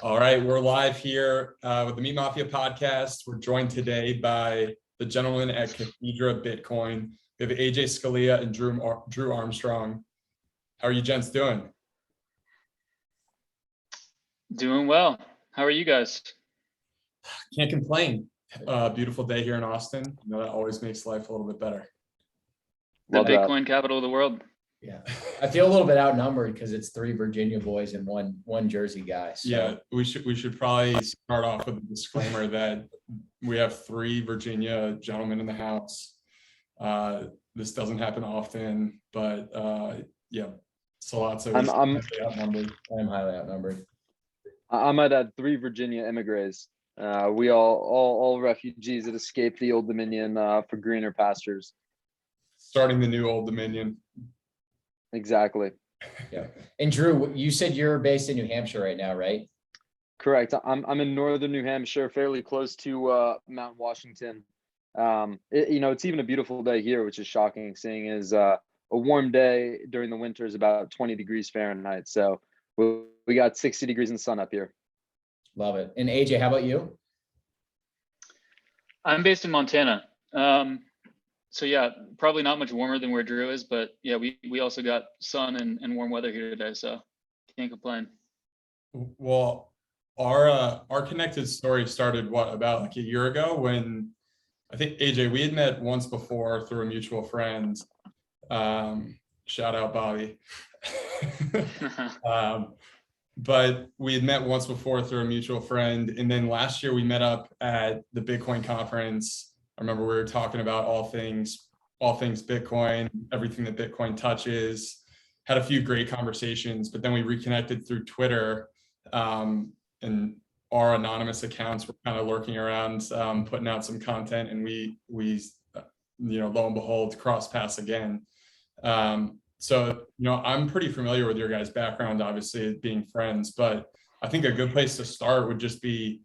All right, we're live here with the Mafia podcast. We're joined today by the gentlemen at Cathedra Bitcoin. We have AJ Scalia and Drew Armstrong. How are you gents doing? Doing well. How are you guys? Can't complain. Beautiful day here in Austin. You know, that always makes life a little bit better. The Bitcoin capital of the world. Yeah, I feel a little bit outnumbered because it's 3 Virginia boys and one Jersey guy. So. Yeah, we should probably start off with a disclaimer that we have 3 Virginia gentlemen in the house. This doesn't happen often, but yeah, so lots of. I'm highly outnumbered. I'm highly outnumbered. I might add 3 Virginia emigres. We all refugees that escaped the Old Dominion for greener pastures. Starting the new Old Dominion. Exactly. Yeah. And Drew, you said you're based in New Hampshire right now, right? Correct. I'm in northern New Hampshire, fairly close to Mount Washington. It's even a beautiful day here, which is shocking, seeing as a warm day during the winter is about 20 degrees Fahrenheit. So we got 60 degrees in the sun up here. Love it. And AJ, how about you? I'm based in Montana. So yeah, probably not much warmer than where Drew is, but yeah, we also got sun and warm weather here today, so can't complain. Well, our connected story started about like a year ago when I think AJ, we had met once before through a mutual friend. Shout out Bobby. But we had met once before through a mutual friend, and then last year we met up at the Bitcoin conference. I remember we were talking about all things Bitcoin, everything that Bitcoin touches, had a few great conversations, but then we reconnected through Twitter, and our anonymous accounts were kind of lurking around, putting out some content, and we lo and behold, cross paths again. So, I'm pretty familiar with your guys' background, obviously being friends, but I think a good place to start would just be,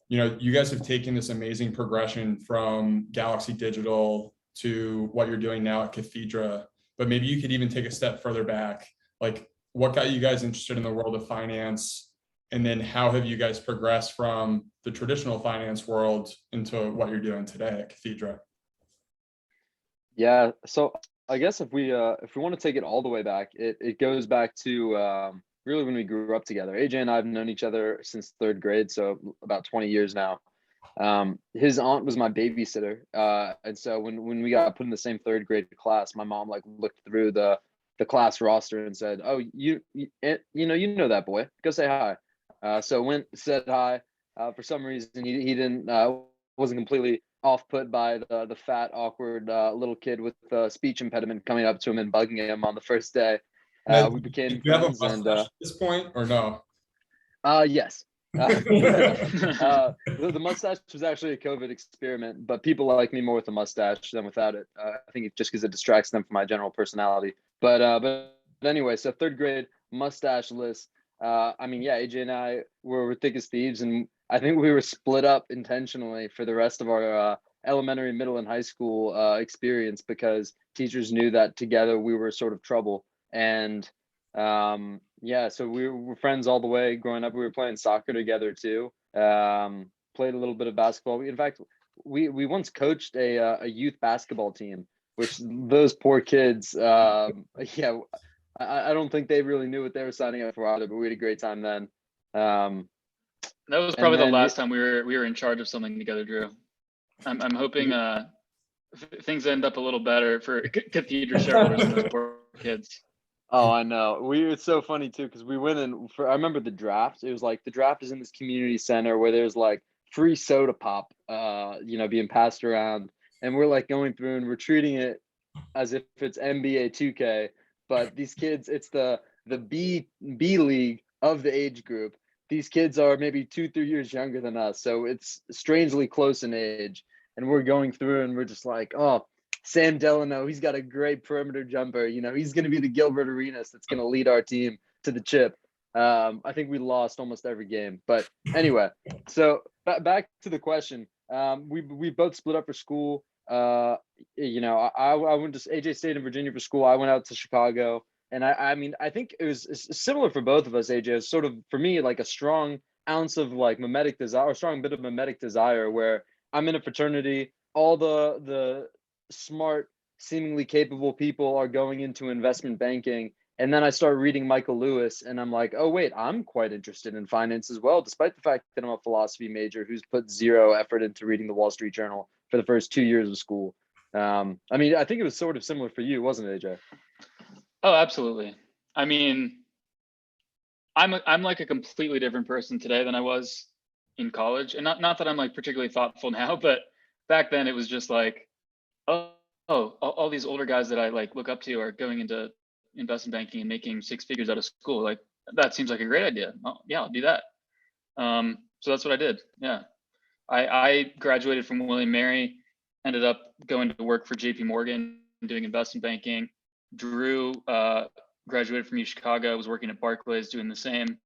you guys have taken this amazing progression from Galaxy Digital to what you're doing now at Cathedra, but maybe you could even take a step further back. Like, what got you guys interested in the world of finance? And then how have you guys progressed from the traditional finance world into what you're doing today at Cathedra? Yeah, so I guess if we want to take it all the way back, it goes back to really when we grew up together. AJ and I have known each other since 3rd grade, so about 20 years now. His aunt was my babysitter, and so when we got put in the same 3rd grade class, my mom looked through the class roster and said, "Oh, you know that boy. Go say hi." So went, said hi. For some reason, he didn't wasn't completely off put by the fat, awkward little kid with the speech impediment coming up to him and bugging him on the first day. We became friends. Do you have a mustache at this point or no? Yes. The mustache was actually a COVID experiment, but people like me more with a mustache than without it. I think it's just because it distracts them from my general personality. But anyway, so 3rd grade, mustache-less. AJ and I were thick as thieves, and I think we were split up intentionally for the rest of our elementary, middle, and high school experience because teachers knew that together we were sort of trouble. And so we were friends all the way growing up. We were playing soccer together too. Played a little bit of basketball. In fact, we once coached a youth basketball team, which those poor kids, I don't think they really knew what they were signing up for either, but we had a great time then. That was probably the last time we were in charge of something together, Drew. I'm hoping things end up a little better for Cathedra shareholders and those poor kids. Oh, I know. It's so funny too, because we went in for, I remember the draft. It was like the draft is in this community center where there's like free soda pop, being passed around. And we're like going through and we're treating it as if it's NBA 2K. But these kids, it's the B league of the age group. These kids are maybe 2-3 years younger than us. So it's strangely close in age. And we're going through and we're just like, oh, Sam Delano, he's got a great perimeter jumper. He's going to be the Gilbert Arenas that's going to lead our team to the chip. I think we lost almost every game. But anyway, so back to the question. We both split up for school. I went to AJ stayed in Virginia for school. I went out to Chicago. And I mean, I think it's similar for both of us, AJ. It's sort of, for me, like a strong ounce of like mimetic desire, or strong bit of mimetic desire, where I'm in a fraternity, all the smart, seemingly capable people are going into investment banking. And then I start reading Michael Lewis and I'm like, oh wait, I'm quite interested in finance as well, despite the fact that I'm a philosophy major who's put zero effort into reading the Wall Street Journal for the first 2 years of school. I mean, I think it was sort of similar for you, wasn't it, AJ? Oh, absolutely. I mean, I'm like a completely different person today than I was in college. And not that I'm like particularly thoughtful now, but back then it was just like, all these older guys that I like look up to are going into investment banking and making six figures out of school. Like, that seems like a great idea. Oh, yeah, I'll do that. So that's what I did. Yeah. I graduated from William Mary, ended up going to work for JP Morgan, doing investment banking. Drew graduated from Chicago, was working at Barclays doing the same.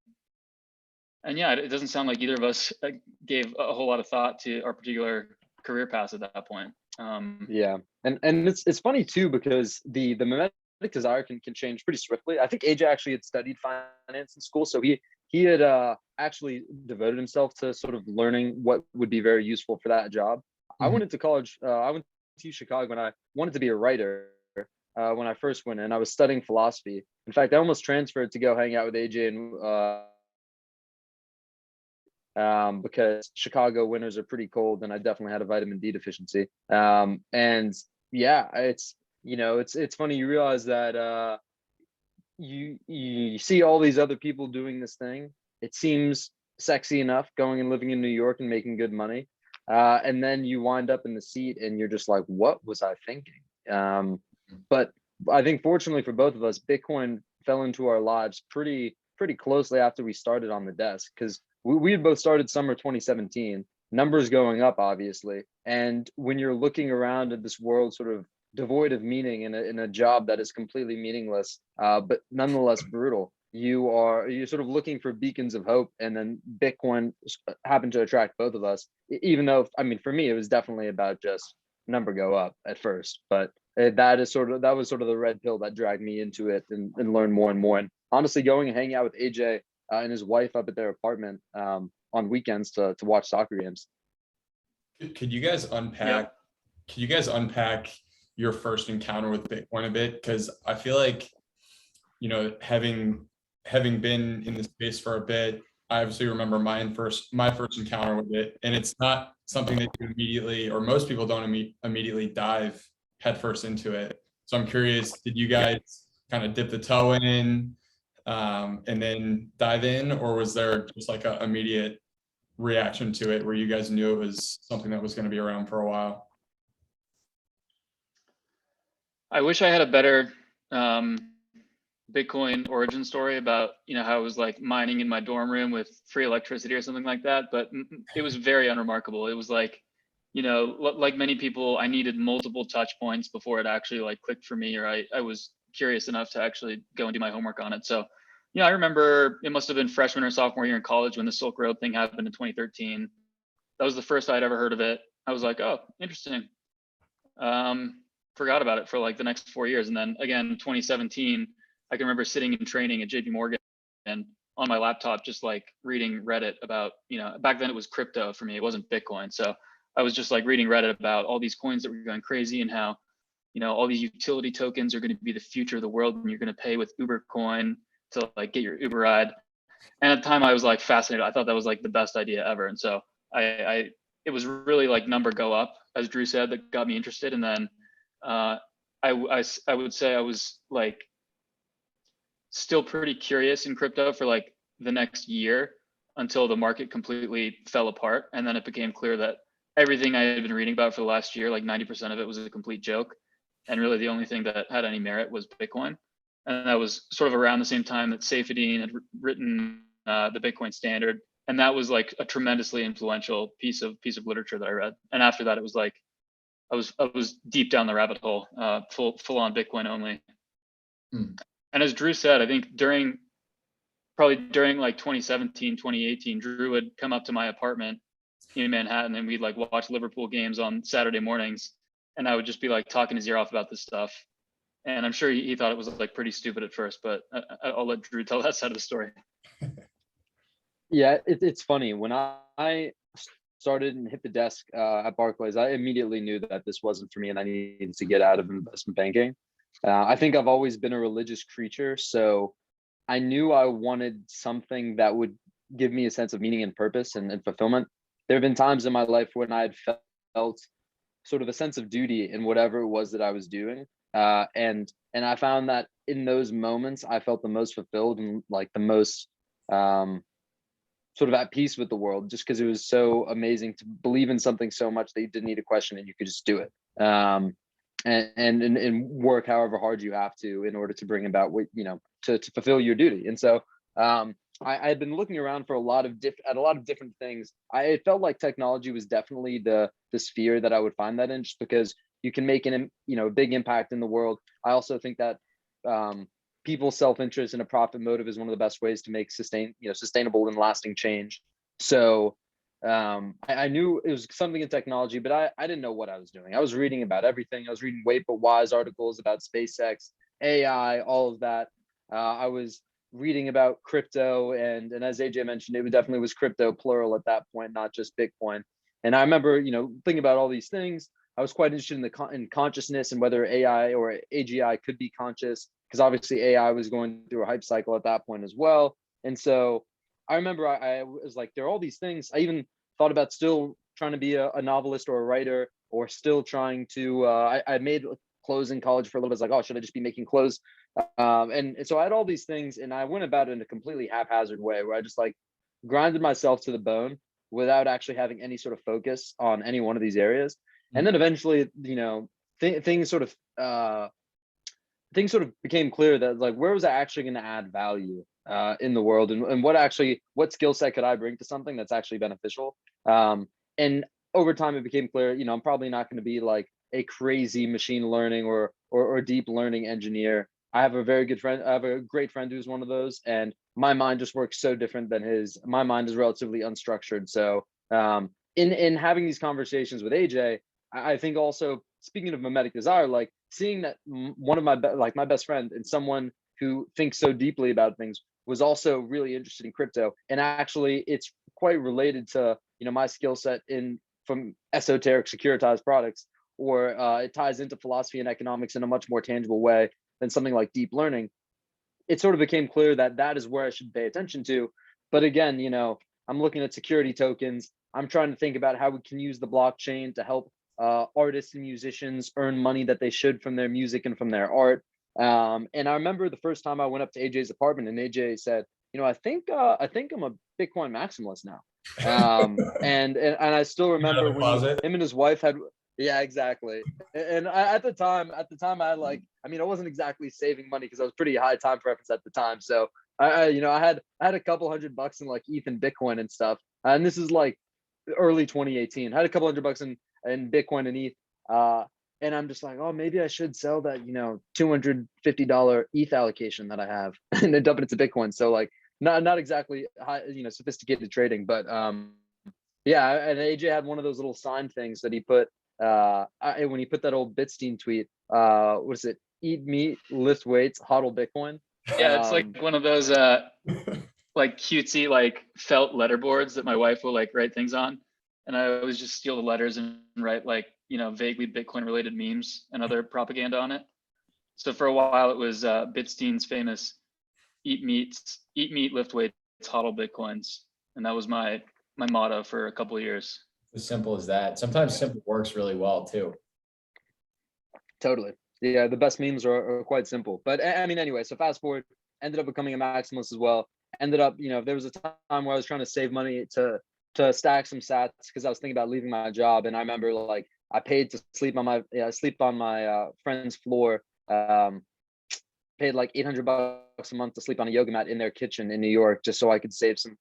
And yeah, it doesn't sound like either of us gave a whole lot of thought to our particular career paths at that point. Yeah, and it's funny too, because the mimetic desire can change pretty swiftly. I think AJ actually had studied finance in school, so he had actually devoted himself to sort of learning what would be very useful for that job. I went into college. I went to Chicago and I wanted to be a writer when I first went in. I was studying philosophy. In fact, I almost transferred to go hang out with AJ and because Chicago winters are pretty cold and I definitely had a vitamin D deficiency. And yeah, it's funny, you realize that you see all these other people doing this thing. It seems sexy enough, going and living in New York and making good money. And then you wind up in the seat and you're just like, what was I thinking? But I think fortunately for both of us, Bitcoin fell into our lives pretty closely after we started on the desk, because we had both started summer 2017, numbers going up, obviously. And when you're looking around at this world sort of devoid of meaning in a job that is completely meaningless, but nonetheless brutal, you're sort of looking for beacons of hope. And then Bitcoin happened to attract both of us, even though, I mean, for me, it was definitely about just number go up at first, but that was sort of the red pill that dragged me into it and learned more and more. And honestly, going and hanging out with AJ and his wife up at their apartment on weekends to watch soccer games. Could you guys unpack? Yeah. Could you guys unpack your first encounter with Bitcoin a bit? Because I feel like, having been in the space for a bit, I obviously remember my first encounter with it, and it's not something that you immediately, or most people don't immediately dive headfirst into it. So I'm curious, did you guys kind of dip the toe in and then dive in, or was there just like an immediate reaction to it where you guys knew it was something that was going to be around for a while? I wish I had a better Bitcoin origin story about, how it was like mining in my dorm room with free electricity or something like that. But it was very unremarkable. It was like, like many people, I needed multiple touch points before it actually like clicked for me, or I was curious enough to actually go and do my homework on it. So, I remember it must have been freshman or sophomore year in college when the Silk Road thing happened in 2013. That was the first I'd ever heard of it. I was like, oh, interesting. Forgot about it for like the next 4 years. And then again, 2017, I can remember sitting in training at JP Morgan and on my laptop, just like reading Reddit about, back then it was crypto for me. It wasn't Bitcoin. So I was just like reading Reddit about all these coins that were going crazy and how, all these utility tokens are going to be the future of the world, and you're going to pay with Uber coin to like get your Uber ride. And at the time I was like fascinated. I thought that was like the best idea ever. And so it was really like number go up, as Drew said, that got me interested. And then I would say I was like still pretty curious in crypto for like the next year until the market completely fell apart. And then it became clear that everything I had been reading about for the last year, like 90% of it was a complete joke. And really the only thing that had any merit was Bitcoin. And that was sort of around the same time that Saifedean had written the Bitcoin Standard. And that was like a tremendously influential piece of literature that I read. And after that, it was like, I was deep down the rabbit hole, full on Bitcoin only. And as Drew said, I think during like 2017, 2018, Drew would come up to my apartment in Manhattan and we'd like watch Liverpool games on Saturday mornings. And I would just be like talking his ear off about this stuff. And I'm sure he thought it was like pretty stupid at first, but I'll let Drew tell that side of the story. Yeah, it's funny. When I started and hit the desk at Barclays, I immediately knew that this wasn't for me and I needed to get out of investment banking. I think I've always been a religious creature, so I knew I wanted something that would give me a sense of meaning and purpose and fulfillment. There have been times in my life when I had felt sort of a sense of duty in whatever it was that I was doing. And I found that in those moments, I felt the most fulfilled and like the most sort of at peace with the world, just because it was so amazing to believe in something so much that you didn't need a question and you could just do it. And work however hard you have to in order to bring about what, to fulfill your duty. And so I had been looking around for a lot of different things. It felt like technology was definitely the sphere that I would find that in, just because you can make a big impact in the world. I also think that people's self-interest and a profit motive is one of the best ways to make sustainable and lasting change. So I knew it was something in technology, but I didn't know what I was doing. I was reading about everything. I was reading Wait But Wise articles about SpaceX, AI, all of that. I was reading about crypto, and as AJ mentioned, it definitely was crypto plural at that point, not just Bitcoin. And I remember, thinking about all these things. I was quite interested in consciousness and whether AI or AGI could be conscious, because obviously AI was going through a hype cycle at that point as well. And so I remember I was like, there are all these things. I even thought about still trying to be a novelist or a writer, or still trying to, I made clothes in college for a little bit. It's like, oh, should I just be making clothes? And so I had all these things, and I went about it in a completely haphazard way where I just like grinded myself to the bone without actually having any sort of focus on any one of these areas. And then eventually, things sort of became clear that like, where was I actually going to add value in the world, and what skill set could I bring to something that's actually beneficial? And over time, it became clear, I'm probably not going to be like a crazy machine learning or deep learning engineer. I have a great friend who's one of those, and my mind just works so different than his. My mind is relatively unstructured. So in having these conversations with AJ, I think also, speaking of mimetic desire, like seeing that one of my best friend and someone who thinks so deeply about things was also really interested in crypto, and actually it's quite related to my skill set from esoteric securitized products, or it ties into philosophy and economics in a much more tangible way than something like deep learning. It sort of became clear that that is where I should pay attention to. But again, I'm looking at security tokens. I'm trying to think about how we can use the blockchain to help artists and musicians earn money that they should from their music and from their art. And I remember the first time I went up to AJ's apartment, and AJ said, I think I'm a Bitcoin maximalist now. And I still remember when him and his wife had, yeah, exactly. And at the time I wasn't exactly saving money because I was pretty high time preference at the time. So I had a couple $100 in like ETH and Bitcoin and stuff. And this is like early 2018. I had a couple $100 in Bitcoin and ETH. And I'm just like, oh, maybe I should sell that, $250 ETH allocation that I have and then dump it into Bitcoin. So like not exactly high, sophisticated trading, but yeah. And AJ had one of those little sign things that he put when he put that old Bitstein tweet. What is it? Eat meat, lift weights, hodl Bitcoin. Yeah, it's like one of those like cutesy like felt letterboards that my wife will like write things on, and I always just steal the letters and write like vaguely Bitcoin related memes and other propaganda on it. So for a while it was Bitstein's famous eat meat, lift weights, hodl Bitcoins, and that was my motto for a couple of years. As simple as that. Sometimes simple works really well too. Totally. Yeah, the best memes are quite simple. But anyway, so fast forward, ended up becoming a maximalist as well. Ended up, there was a time where I was trying to save money to stack some sats because I was thinking about leaving my job. And I remember like I paid to sleep on my friend's floor. Paid like $800 a month to sleep on a yoga mat in their kitchen in New York, just so I could save some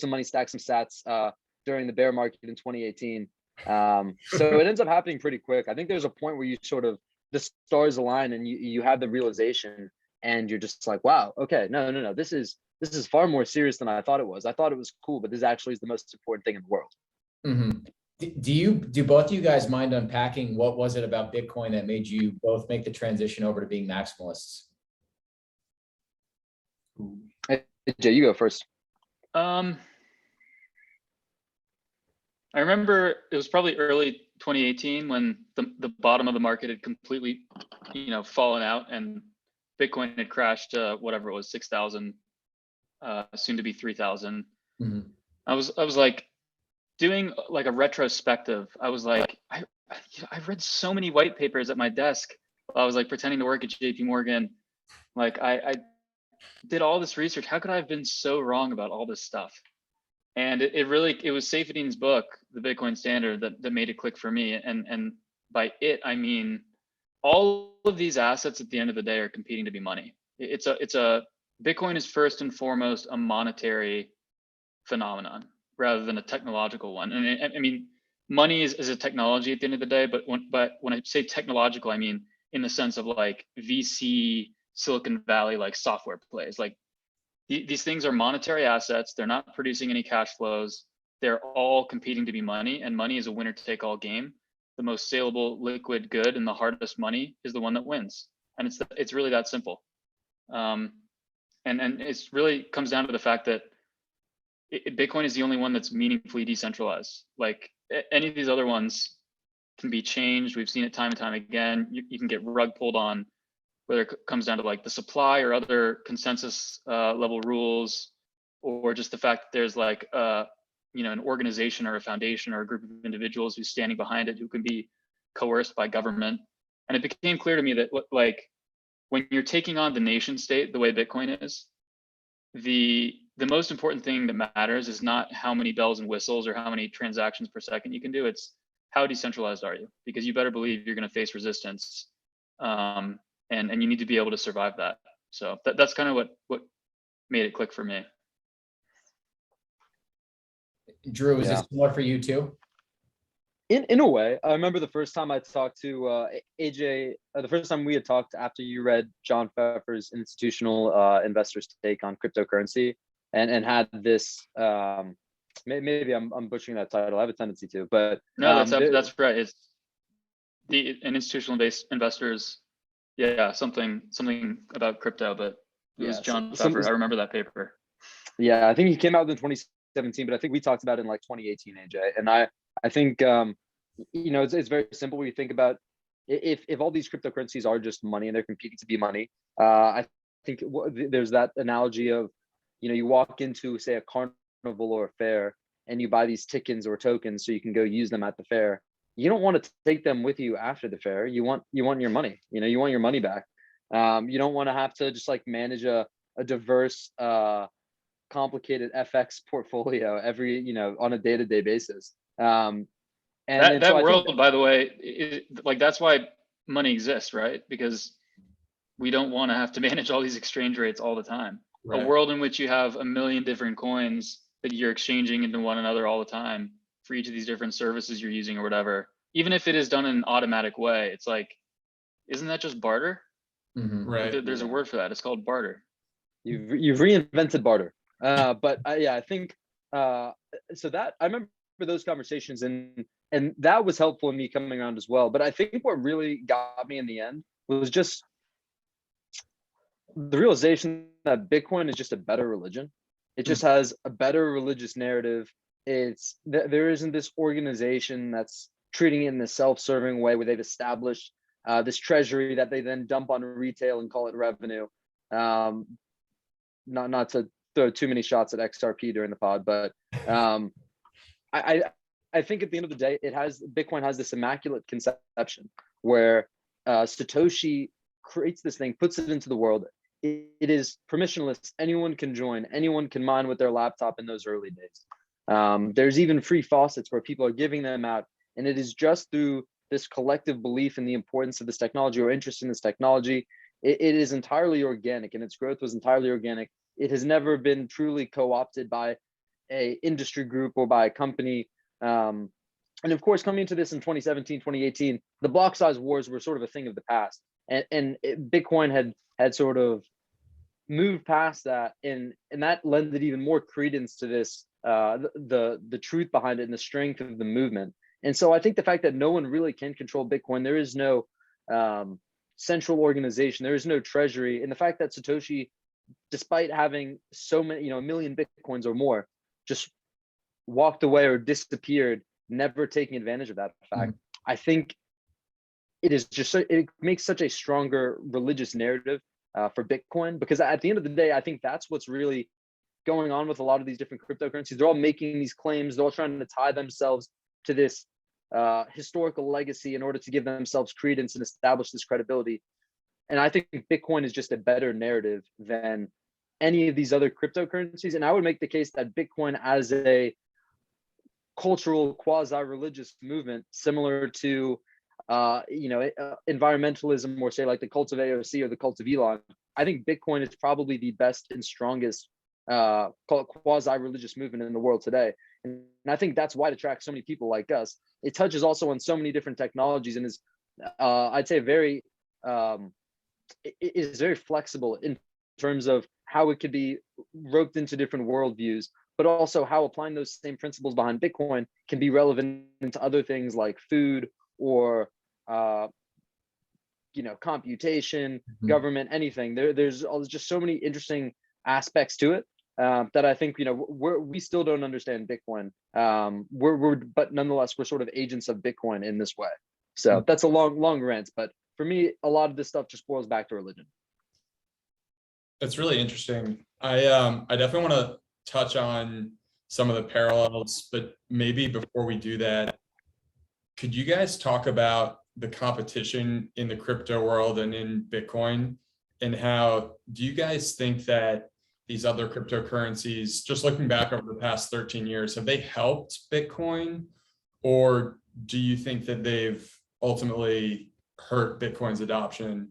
money, stack some sats during the bear market in 2018. So it ends up happening pretty quick. I think there's a point where you sort of, the stars align and you have the realization and you're just like, wow, okay, no, this is far more serious than I thought it was. I thought it was cool, but this actually is the most important thing in the world. Mm-hmm. Do both of you guys mind unpacking what was it about Bitcoin that made you both make the transition over to being maximalists? Hey, Jay, you go first. I remember it was probably early 2018 when the bottom of the market had completely, fallen out, and Bitcoin had crashed to whatever it was, 6,000, soon to be 3,000. Mm-hmm. I was like doing like a retrospective. I was like, I read so many white papers at my desk while I was like pretending to work at JP Morgan. Like I did all this research. How could I have been so wrong about all this stuff? And it was Saifedean's book, The Bitcoin Standard, that made it click for me. And by it, I mean, all of these assets at the end of the day are competing to be money. Bitcoin is first and foremost a monetary phenomenon rather than a technological one. And I mean, money is a technology at the end of the day, but when I say technological, I mean in the sense of like VC, Silicon Valley, like software plays. Like these things are monetary assets. They're not producing any cash flows. They're all competing to be money, and money is a winner take all game. The most saleable liquid good and the hardest money is the one that wins. And it's really that simple. And it's really comes down to the fact that Bitcoin is the only one that's meaningfully decentralized. Like any of these other ones can be changed. We've seen it time and time again. You can get rug pulled on, whether it comes down to like the supply or other consensus level rules, or just the fact that there's like an organization or a foundation or a group of individuals who's standing behind it who can be coerced by government. And it became clear to me that like when you're taking on the nation state the way Bitcoin is, the most important thing that matters is not how many bells and whistles or how many transactions per second you can do. It's how decentralized are you? Because you better believe you're going to face resistance, and you need to be able to survive that. So that's kind of what made it click for me. Drew, is this similar for you too? In a way, I remember the first time I talked to AJ, the first time we had talked after you read John Pfeffer's Institutional Investors' Take on Cryptocurrency, and had this. Maybe I'm butchering that title. I have a tendency to, but no, that's right. It's an institutional based investors. Yeah, something about crypto, but it was John Pfeffer. I remember that paper. Yeah, I think he came out in 2017, but I think we talked about it in like 2018, AJ. And I think it's very simple when you think about if all these cryptocurrencies are just money and they're competing to be money. I think there's that analogy of, you walk into say a carnival or a fair and you buy these tickets or tokens so you can go use them at the fair. You don't want to take them with you after the fair. You want your money. You want your money back. You don't want to have to just like manage a diverse, complicated FX portfolio on a day-to-day basis. And that world, by the way, that's why money exists, right? Because we don't want to have to manage all these exchange rates all the time. Right. A world in which you have a million different coins that you're exchanging into one another all the time for each of these different services you're using or whatever, even if it is done in an automatic way, it's like, isn't that just barter? Mm-hmm. Right. There's a word for that. It's called barter. You've reinvented barter. But I think so that I remember those conversations and that was helpful in me coming around as well. But I think what really got me in the end was just the realization that Bitcoin is just a better religion. It just has a better religious narrative. There isn't this organization that's treating it in a self-serving way where they've established this treasury that they then dump on retail and call it revenue. Not to throw too many shots at XRP during the pod, but I think at the end of the day, Bitcoin has this immaculate conception where Satoshi creates this thing, puts it into the world. It is permissionless. Anyone can join. Anyone can mine with their laptop in those early days. There's even free faucets where people are giving them out. And it is just through this collective belief in the importance of this technology or interest in this technology. It is entirely organic, and its growth was entirely organic. It has never been truly co-opted by a industry group or by a company. And of course, coming into this in 2017, 2018, the block size wars were sort of a thing of the past. And Bitcoin had sort of moved past that, and that lended even more credence to this, the truth behind it and the strength of the movement. And so I think the fact that no one really can control Bitcoin, there is no central organization, there is no treasury, and the fact that Satoshi, despite having so many, 1 million Bitcoins or more, just walked away or disappeared, never taking advantage of that fact. I think it is just it makes such a stronger religious narrative for Bitcoin, because at the end of the day, I think that's what's really going on with a lot of these different cryptocurrencies. They're all making these claims, they're all trying to tie themselves to this historical legacy in order to give themselves credence and establish this credibility. And I think Bitcoin is just a better narrative than any of these other cryptocurrencies. And I would make the case that Bitcoin as a cultural quasi-religious movement, similar to environmentalism, or say like the cult of AOC or the cult of Elon, I think Bitcoin is probably the best and strongest quasi-religious movement in the world today. And I think that's why it attracts so many people like us. It touches also on so many different technologies, and is I'd say very it is very flexible in terms of how it could be roped into different worldviews, but also how applying those same principles behind Bitcoin can be relevant into other things like food or computation, government, anything. There's just so many interesting aspects to it that I think we still don't understand Bitcoin. But nonetheless we're sort of agents of Bitcoin in this way. So that's a long rant, but for me, a lot of this stuff just boils back to religion. That's really interesting. I definitely want to touch on some of the parallels, but maybe before we do that, could you guys talk about the competition in the crypto world and in Bitcoin, and how do you guys think that these other cryptocurrencies, just looking back over the past 13 years, have they helped Bitcoin, or do you think that they've ultimately hurt Bitcoin's adoption?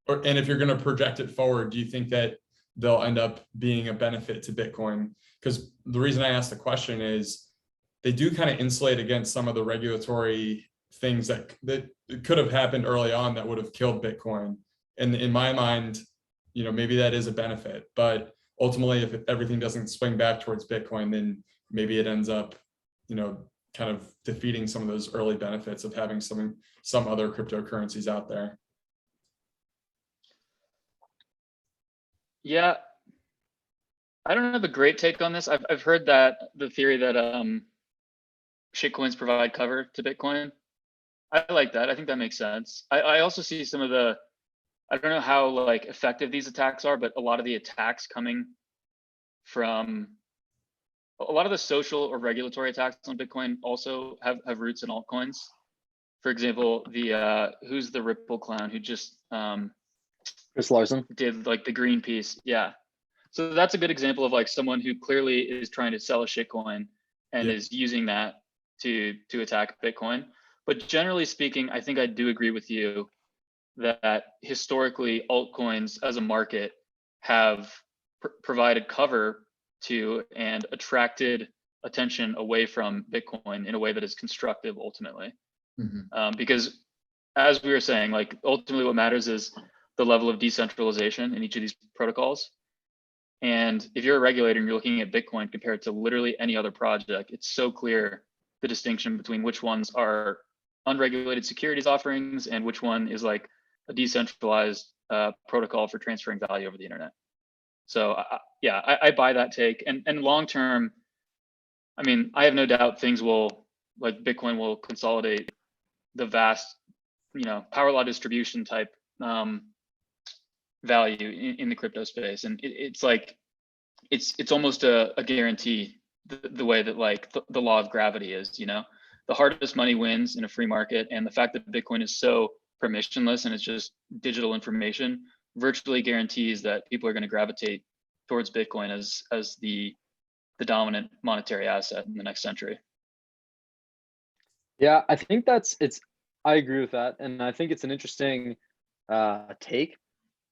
And if you're going to project it forward, do you think that they'll end up being a benefit to Bitcoin? Because the reason I ask the question is they do kind of insulate against some of the regulatory things that could have happened early on that would have killed Bitcoin. And in my mind, maybe that is a benefit, but ultimately, if everything doesn't swing back towards Bitcoin, then maybe it ends up, kind of defeating some of those early benefits of having some other cryptocurrencies out there. Yeah, I don't have a great take on this. I've heard that the theory that shitcoins provide cover to Bitcoin. I like that. I think that makes sense. I also see some of the, I don't know how effective these attacks are, but a lot of the attacks coming from a lot of the social or regulatory attacks on Bitcoin also have roots in altcoins. For example, who's the Ripple clown who just Chris Larson did the Greenpeace? Yeah. So that's a good example of someone who clearly is trying to sell a shitcoin and is using that to attack Bitcoin. But generally speaking, I think I do agree with you that historically altcoins as a market have provided cover to and attracted attention away from Bitcoin in a way that is constructive ultimately. Because as we were saying, ultimately what matters is the level of decentralization in each of these protocols. And if you're a regulator and you're looking at Bitcoin compared to literally any other project, it's so clear the distinction between which ones are unregulated securities offerings and which one is a decentralized protocol for transferring value over the internet. So I buy that take. And long term, I mean, I have no doubt things will, Bitcoin will consolidate the vast, power law distribution type value in the crypto space. And it's almost a guarantee the way that the law of gravity is, the hardest money wins in a free market. And the fact that Bitcoin is so permissionless and it's just digital information virtually guarantees that people are going to gravitate towards Bitcoin as the dominant monetary asset in the next century. Yeah, I think I agree with that. And I think it's an interesting take.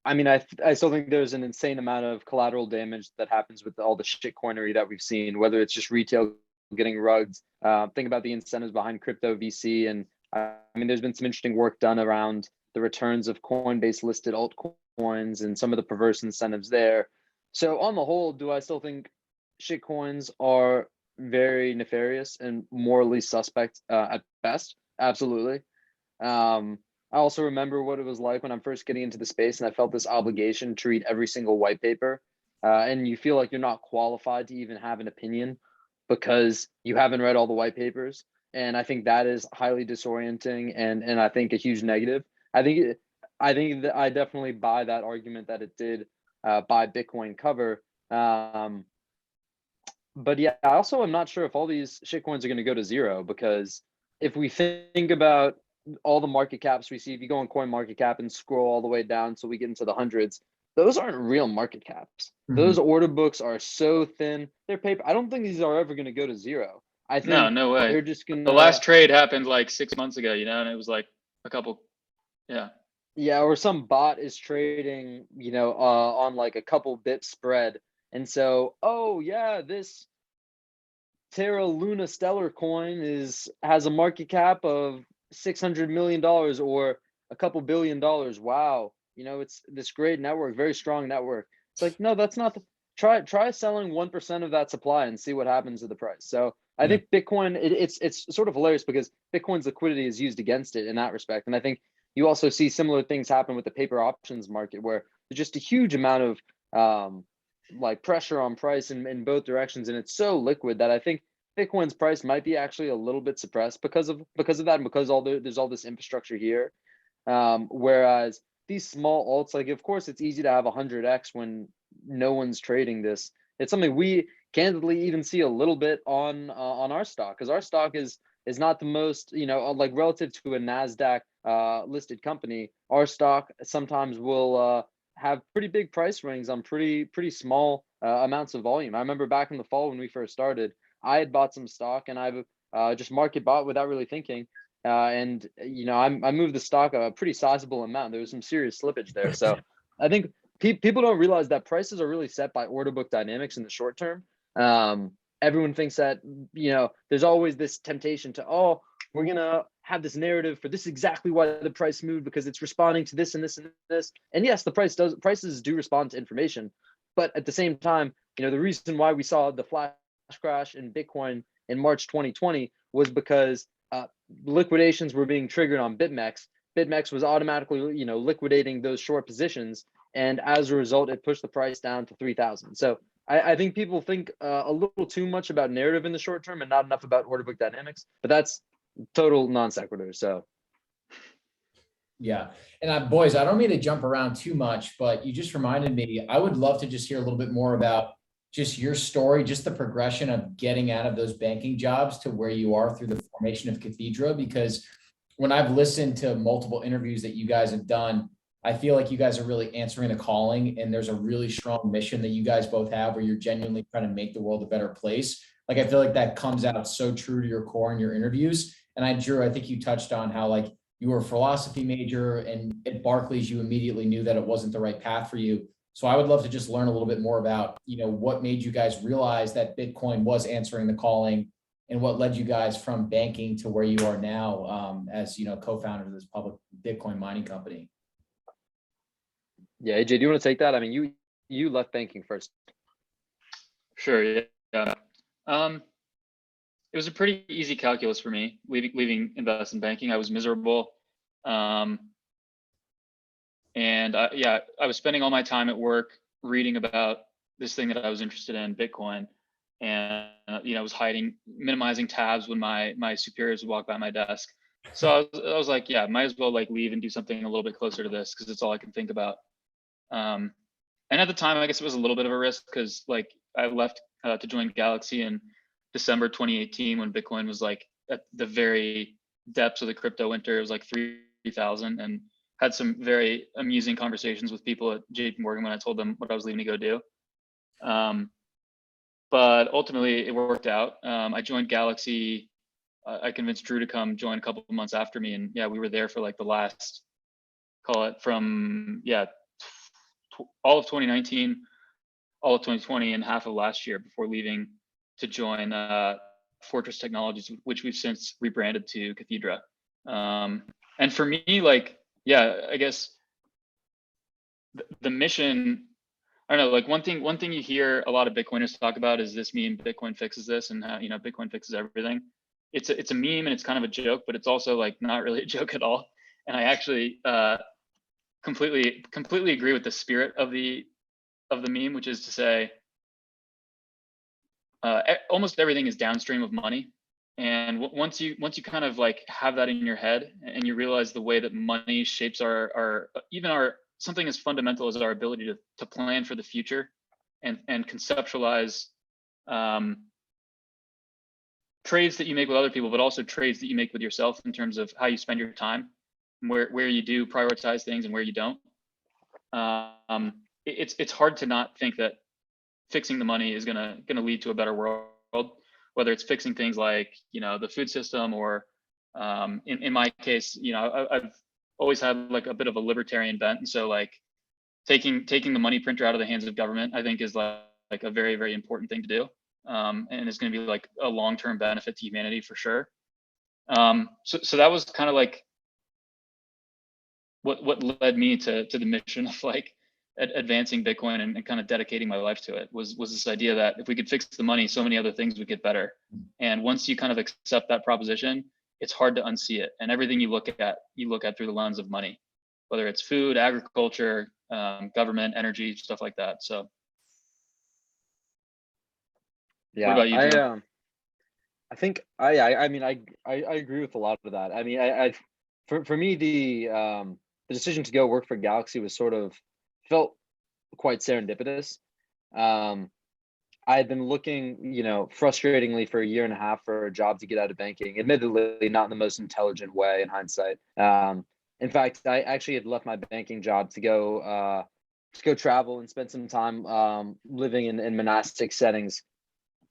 I mean, I still think there's an insane amount of collateral damage that happens with all the shitcoinery that we've seen, whether it's just retail getting rugged. Think about the incentives behind crypto VC. And I mean, there's been some interesting work done around the returns of Coinbase listed altcoins and some of the perverse incentives there. So on the whole, do I still think shitcoins are very nefarious and morally suspect at best. Absolutely. I also remember what it was like when I'm first getting into the space, and I felt this obligation to read every single white paper. And you feel like you're not qualified to even have an opinion because you haven't read all the white papers. And I think that is highly disorienting and I think a huge negative. I think that I definitely buy that argument that it did buy Bitcoin cover. But yeah, I also am not sure if all these shitcoins are going to go to zero, because if we think about all the market caps we see, if you go on coin market cap and scroll all the way down so we get into the hundreds, those aren't real market caps. Those order books are so thin. They're paper. I don't think these are ever going to go to zero. I think No way. they're just going to. The last trade happened like 6 months ago, and it was like a couple. Yeah. Yeah, or some bot is trading, on like a couple bit spread. And so, oh yeah, this Terra Luna Stellar coin has a market cap of $600 million or a couple $1 billion. Wow. It's this great network, very strong network. It's like, no, that's not try selling 1% of that supply and see what happens to the price. So I think Bitcoin, it's sort of hilarious because Bitcoin's liquidity is used against it in that respect. And I think you also see similar things happen with the paper options market, where there's just a huge amount of like pressure on price in both directions, and it's so liquid that I think Bitcoin's price might be actually a little bit suppressed because of that, and because there's all this infrastructure here. Whereas these small alts, like, of course it's easy to have 100x when no one's trading this. It's something we candidly even see a little bit on our stock, because our stock is not the most, like relative to a NASDAQ listed company. Our stock sometimes will have pretty big price rings on pretty small amounts of volume. I remember back in the fall when we first started, I had bought some stock and I've just market bought without really thinking. And I moved the stock a pretty sizable amount. There was some serious slippage there. So I think people don't realize that prices are really set by order book dynamics in the short term. Everyone thinks that, there's always this temptation to, we're going to have this narrative for this is exactly why the price moved, because it's responding to this and this and this. And yes, prices do respond to information. But at the same time, the reason why we saw the flash crash in Bitcoin in March 2020 was because liquidations were being triggered on BitMEX. BitMEX was automatically, liquidating those short positions. And as a result, it pushed the price down to 3,000. So I think people think a little too much about narrative in the short term and not enough about order book dynamics, but that's total non sequitur. So. Yeah. And boys, I don't mean to jump around too much, but you just reminded me, I would love to just hear a little bit more about just your story, just the progression of getting out of those banking jobs to where you are through the formation of Cathedra. Because when I've listened to multiple interviews that you guys have done, I feel like you guys are really answering the calling, and there's a really strong mission that you guys both have where you're genuinely trying to make the world a better place. Like, I feel like that comes out so true to your core in your interviews. And Drew, I think you touched on how, like, you were a philosophy major, and at Barclays, you immediately knew that it wasn't the right path for you. So I would love to just learn a little bit more about, what made you guys realize that Bitcoin was answering the calling, and what led you guys from banking to where you are now as, co-founder of this public Bitcoin mining company. Yeah, AJ, do you want to take that? I mean, you left banking first. Sure. Yeah. It was a pretty easy calculus for me leaving investment banking. I was miserable. And I was spending all my time at work reading about this thing that I was interested in, Bitcoin. And, I was minimizing tabs when my superiors would walk by my desk. So I was like, yeah, might as well leave and do something a little bit closer to this, because it's all I can think about. And at the time, I guess it was a little bit of a risk, because I left to join Galaxy in December 2018 when Bitcoin was at the very depths of the crypto winter. It was 3,000, and had some very amusing conversations with people at JP Morgan when I told them what I was leaving to go do. But ultimately it worked out. I joined Galaxy. I convinced Drew to come join a couple of months after me. And yeah, we were there for the last, call it from, all of 2019, all of 2020, and half of last year before leaving to join Fortress Technologies, which we've since rebranded to Cathedra. And for me, I guess the mission, I don't know, like one thing you hear a lot of Bitcoiners talk about is this meme, Bitcoin fixes this, and how, Bitcoin fixes everything. It's a meme and it's kind of a joke, but it's also like not really a joke at all. And I actually completely agree with the spirit of the meme, which is to say, almost everything is downstream of money. And once you kind of like have that in your head and you realize the way that money shapes our something as fundamental as our ability to plan for the future and conceptualize trades that you make with other people, but also trades that you make with yourself in terms of how you spend your time, where you do prioritize things and where you don't. It's hard to not think that fixing the money is gonna lead to a better world, whether it's fixing things like the food system or in my case, I've always had like a bit of a libertarian bent, and so like taking the money printer out of the hands of government, I think is like a very, very important thing to do, and it's going to be like a long-term benefit to humanity for sure. So that was kind of like what led me to the mission of like advancing Bitcoin and kind of dedicating my life to it was this idea that if we could fix the money, so many other things would get better. And once you kind of accept that proposition, it's hard to unsee it. And everything you look at through the lens of money, whether it's food, agriculture, government, energy, stuff like that. So Yeah, what about you, Drew? I think I mean I agree with a lot of that. I mean for me the decision to go work for Galaxy was sort of felt quite serendipitous. I had been looking, frustratingly for a year and a half for a job to get out of banking, admittedly not in the most intelligent way in hindsight. In fact, I actually had left my banking job to go travel and spend some time living in monastic settings.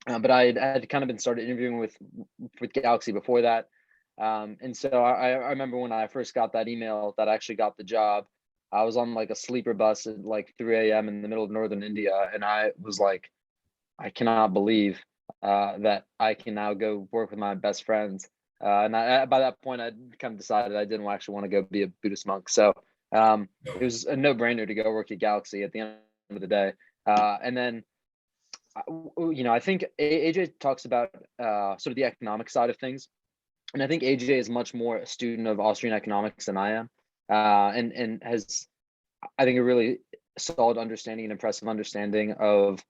But I had kind of been started interviewing with Galaxy before that. And so I remember when I first got that email that I actually got the job, I was on like a sleeper bus at like 3 a.m. in the middle of northern India. And I was like, I cannot believe that I can now go work with my best friends. And by that point, I kind of decided I didn't actually want to go be a Buddhist monk. So it was a no-brainer to go work at Galaxy at the end of the day. And then, I think AJ talks about sort of the economic side of things. And I think AJ is much more a student of Austrian economics than I am, and has, I think, a really solid understanding and impressive understanding of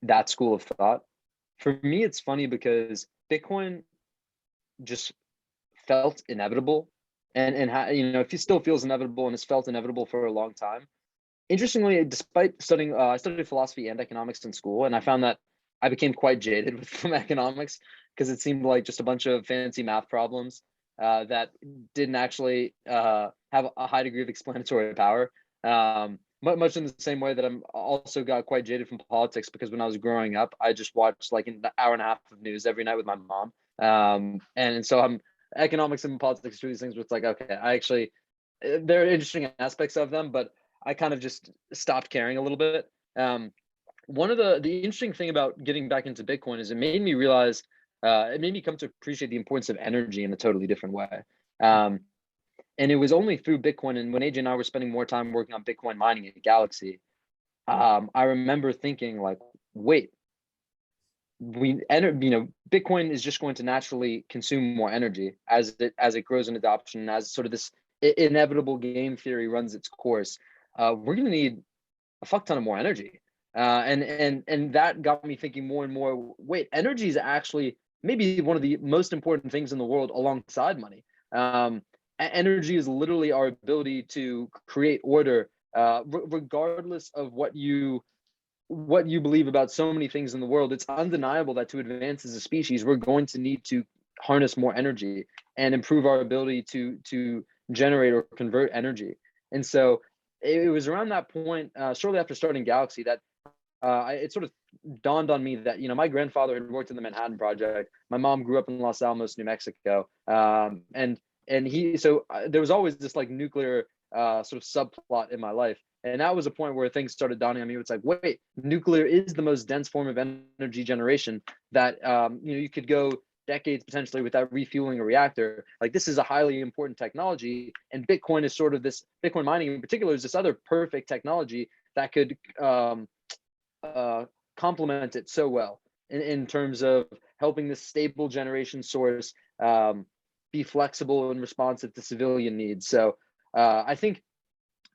that school of thought. For me, it's funny because Bitcoin just felt inevitable, and if it still feels inevitable and it's felt inevitable for a long time. Interestingly, despite studying, I studied philosophy and economics in school, and I found that I became quite jaded from economics because it seemed like just a bunch of fancy math problems that didn't actually have a high degree of explanatory power. Much in the same way that I'm also got quite jaded from politics, because when I was growing up, I just watched like an hour and a half of news every night with my mom. And so I'm economics and politics, two of these things where it's like, okay, there are interesting aspects of them, but I kind of just stopped caring a little bit. One of the interesting thing about getting back into Bitcoin is it made me realize, it made me come to appreciate the importance of energy in a totally different way. And it was only through Bitcoin, and when AJ and I were spending more time working on Bitcoin mining at Galaxy, I remember thinking like, wait, Bitcoin is just going to naturally consume more energy as it grows in adoption, as sort of this inevitable game theory runs its course. We're going to need a fuck ton of more energy. And that got me thinking more and more, wait, energy is actually maybe one of the most important things in the world alongside money. Energy is literally our ability to create order, regardless of what you believe about so many things in the world. It's undeniable that to advance as a species, we're going to need to harness more energy and improve our ability to generate or convert energy. And so it was around that point, shortly after starting Galaxy, that it sort of dawned on me that, my grandfather had worked in the Manhattan Project. My mom grew up in Los Alamos, New Mexico. There was always this like nuclear sort of subplot in my life. And that was a point where things started dawning on me. It's like, wait, nuclear is the most dense form of energy generation that, you could go decades potentially without refueling a reactor. Like, this is a highly important technology, and Bitcoin is sort of this, Bitcoin mining in particular is this other perfect technology that could complement it so well in terms of helping this stable generation source be flexible and responsive to civilian needs. So I think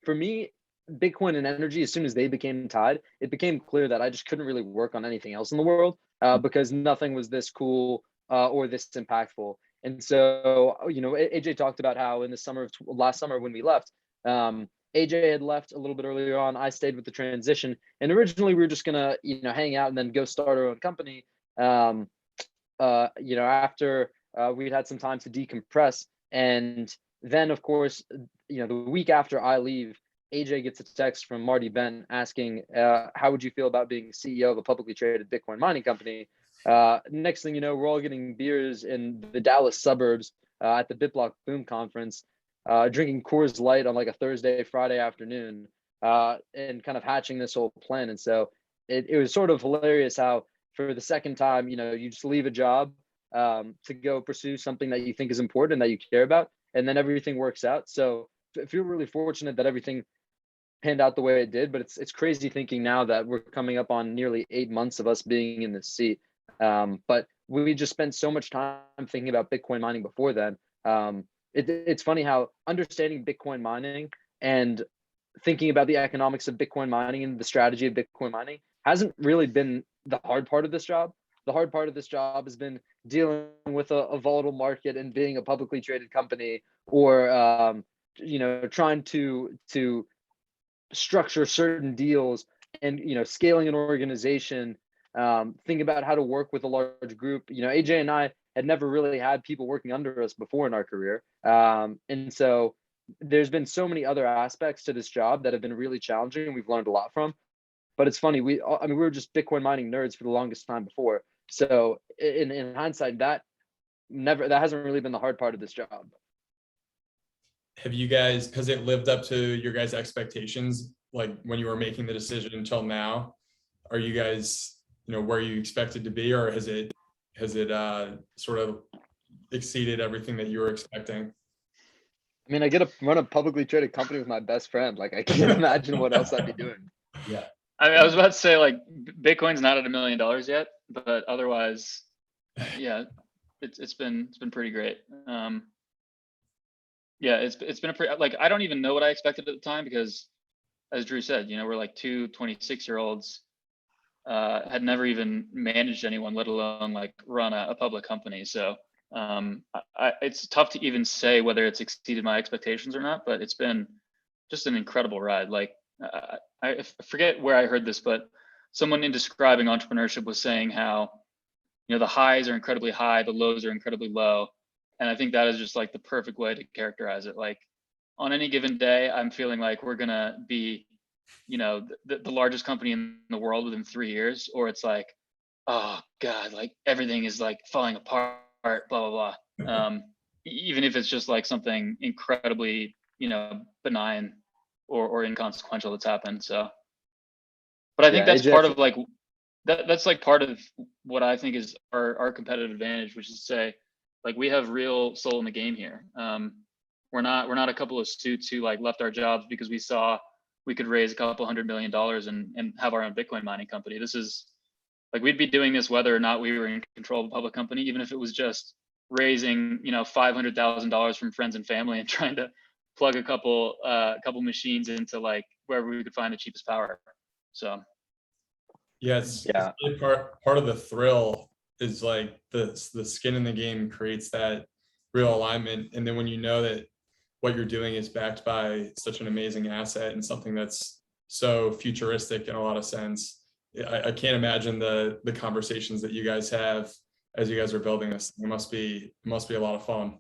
for me, Bitcoin and energy, as soon as they became tied, it became clear that I just couldn't really work on anything else in the world because nothing was this cool or this impactful. And so, you know, AJ talked about how in the summer of last summer when we left, AJ had left a little bit earlier on. I stayed with the transition, and originally we were just gonna, you know, hang out and then go start our own company. You know, after we'd had some time to decompress, and then of course, you know, the week after I leave, AJ gets a text from Marty Bent asking, how would you feel about being CEO of a publicly traded Bitcoin mining company? Next thing you know, we're all getting beers in the Dallas suburbs at the BitBlock Boom conference, drinking Coors Light on like a Thursday, Friday afternoon, and kind of hatching this whole plan. And so it was sort of hilarious how for the second time, you know, you just leave a job to go pursue something that you think is important and that you care about, and then everything works out. So I feel really fortunate that everything panned out the way it did, but it's crazy thinking now that we're coming up on nearly 8 months of us being in this seat. But we just spent so much time thinking about Bitcoin mining before then. It's funny how understanding Bitcoin mining and thinking about the economics of Bitcoin mining and the strategy of Bitcoin mining hasn't really been the hard part of this job. The hard part of this job has been dealing with a volatile market and being a publicly traded company, or you know, trying to structure certain deals and, you know, scaling an organization, think about how to work with a large group. You know, AJ and I had never really had people working under us before in our career. And so there's been so many other aspects to this job that have been really challenging and we've learned a lot from. But it's funny, we were just Bitcoin mining nerds for the longest time before. So in hindsight, that hasn't really been the hard part of this job. Has it lived up to your guys' expectations? Like when you were making the decision until now, are you guys, you know, where you expected to be, or has it sort of exceeded everything that you were expecting? I mean, I get to run a publicly traded company with my best friend. Like, I can't imagine what else I'd be doing. Yeah. I mean, I was about to say, like, Bitcoin's not at $1 million yet, but otherwise, yeah, it's been pretty great. Yeah, it's been a pretty, like, I don't even know what I expected at the time, because as Drew said, you know, we're like two 26-year-olds, had never even managed anyone, let alone like run a public company. So it's tough to even say whether it's exceeded my expectations or not, but it's been just an incredible ride. Like, I forget where I heard this, but someone in describing entrepreneurship was saying how, you know, the highs are incredibly high, the lows are incredibly low. And I think that is just like the perfect way to characterize it. Like on any given day, I'm feeling like we're gonna be, you know, the largest company in the world within 3 years, or it's like, oh God, like everything is like falling apart, blah, blah, blah. Even if it's just like something incredibly, you know, benign or inconsequential that's happened. So, but I think that's AJ, part of like, that's like part of what I think is our competitive advantage, which is to say, like, we have real soul in the game here. We're not a couple of suits who like left our jobs because we saw we could raise a couple $100 million and have our own Bitcoin mining company. This is like, we'd be doing this whether or not we were in control of a public company, even if it was just raising, you know, $500,000 from friends and family and trying to plug a couple machines into like wherever we could find the cheapest power. So Yes, Yeah. part of the thrill is like the skin in the game creates that real alignment. And then when you know that what you're doing is backed by such an amazing asset and something that's so futuristic in a lot of sense, I can't imagine the conversations that you guys have as you guys are building this. It must be a lot of fun.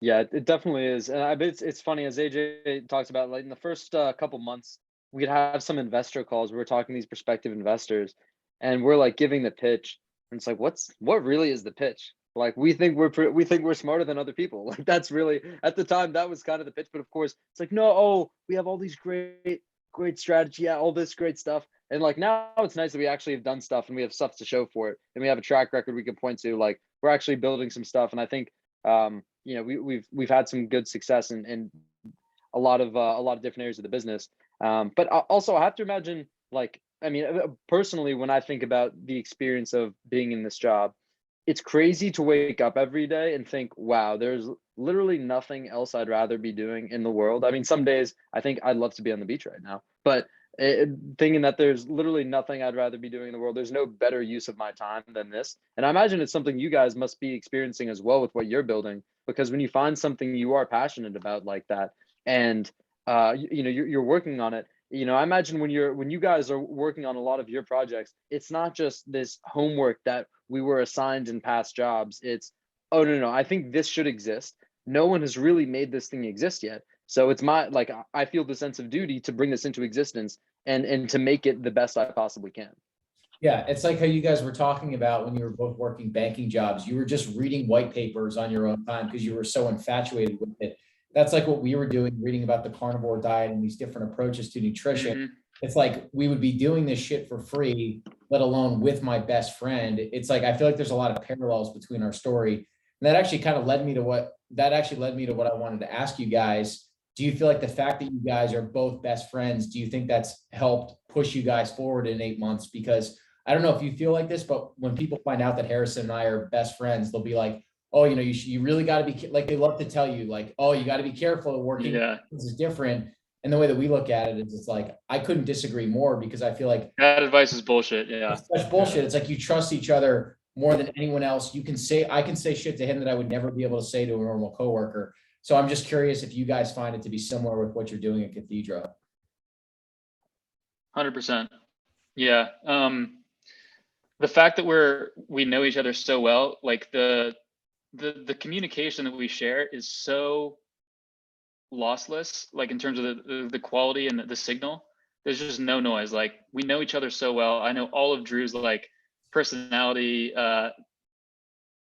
Yeah, it definitely is. And I bet it's funny, as AJ talks about, like in the first couple months, we'd have some investor calls. We were talking to these prospective investors, and we're like giving the pitch. And it's like, what really is the pitch? Like, we think we're smarter than other people. Like, that's really, at the time, that was kind of the pitch. But of course, it's like, no, oh, we have all these great strategy, yeah, all this great stuff. And like, now it's nice that we actually have done stuff and we have stuff to show for it, and we have a track record we can point to. Like, we're actually building some stuff. And I think you know, we've had some good success in a lot of different areas of the business. But also I have to imagine, like, I mean, personally, when I think about the experience of being in this job, it's crazy to wake up every day and think, wow, there's literally nothing else I'd rather be doing in the world. I mean, some days I think I'd love to be on the beach right now, but thinking that there's literally nothing I'd rather be doing in the world, there's no better use of my time than this. And I imagine it's something you guys must be experiencing as well with what you're building, because when you find something you are passionate about like that, and you're working on it, I imagine when you guys are working on a lot of your projects, it's not just this homework that we were assigned in past jobs. It's, oh no, I think this should exist. No one has really made this thing exist yet. So it's I feel the sense of duty to bring this into existence and to make it the best I possibly can. Yeah, it's like how you guys were talking about when you were both working banking jobs. You were just reading white papers on your own time because you were so infatuated with it. That's like what we were doing, reading about the carnivore diet and these different approaches to nutrition. Mhm. It's like we would be doing this shit for free, let alone with my best friend. It's like I feel like there's a lot of parallels between our story. And that actually kind of led me to what I wanted to ask you guys. Do you feel like the fact that you guys are both best friends, do you think that's helped push you guys forward in 8 months? Because I don't know if you feel like this, but when people find out that Harrison and I are best friends, they'll be like, oh, you really got to be, like, they love to tell you, like, oh, you got to be careful of working. Yeah. This is different. And the way that we look at it is, it's like, I couldn't disagree more, because I feel like That advice is bullshit. Yeah. it's such bullshit. It's like you trust each other more than anyone else. I can say shit to him that I would never be able to say to a normal coworker. So I'm just curious if you guys find it to be similar with what you're doing at Cathedra. 100%. Yeah. The fact that we know each other so well, like the communication that we share is so lossless, like in terms of the quality and the signal. There's just no noise. Like, we know each other so well. I know all of Drew's like personality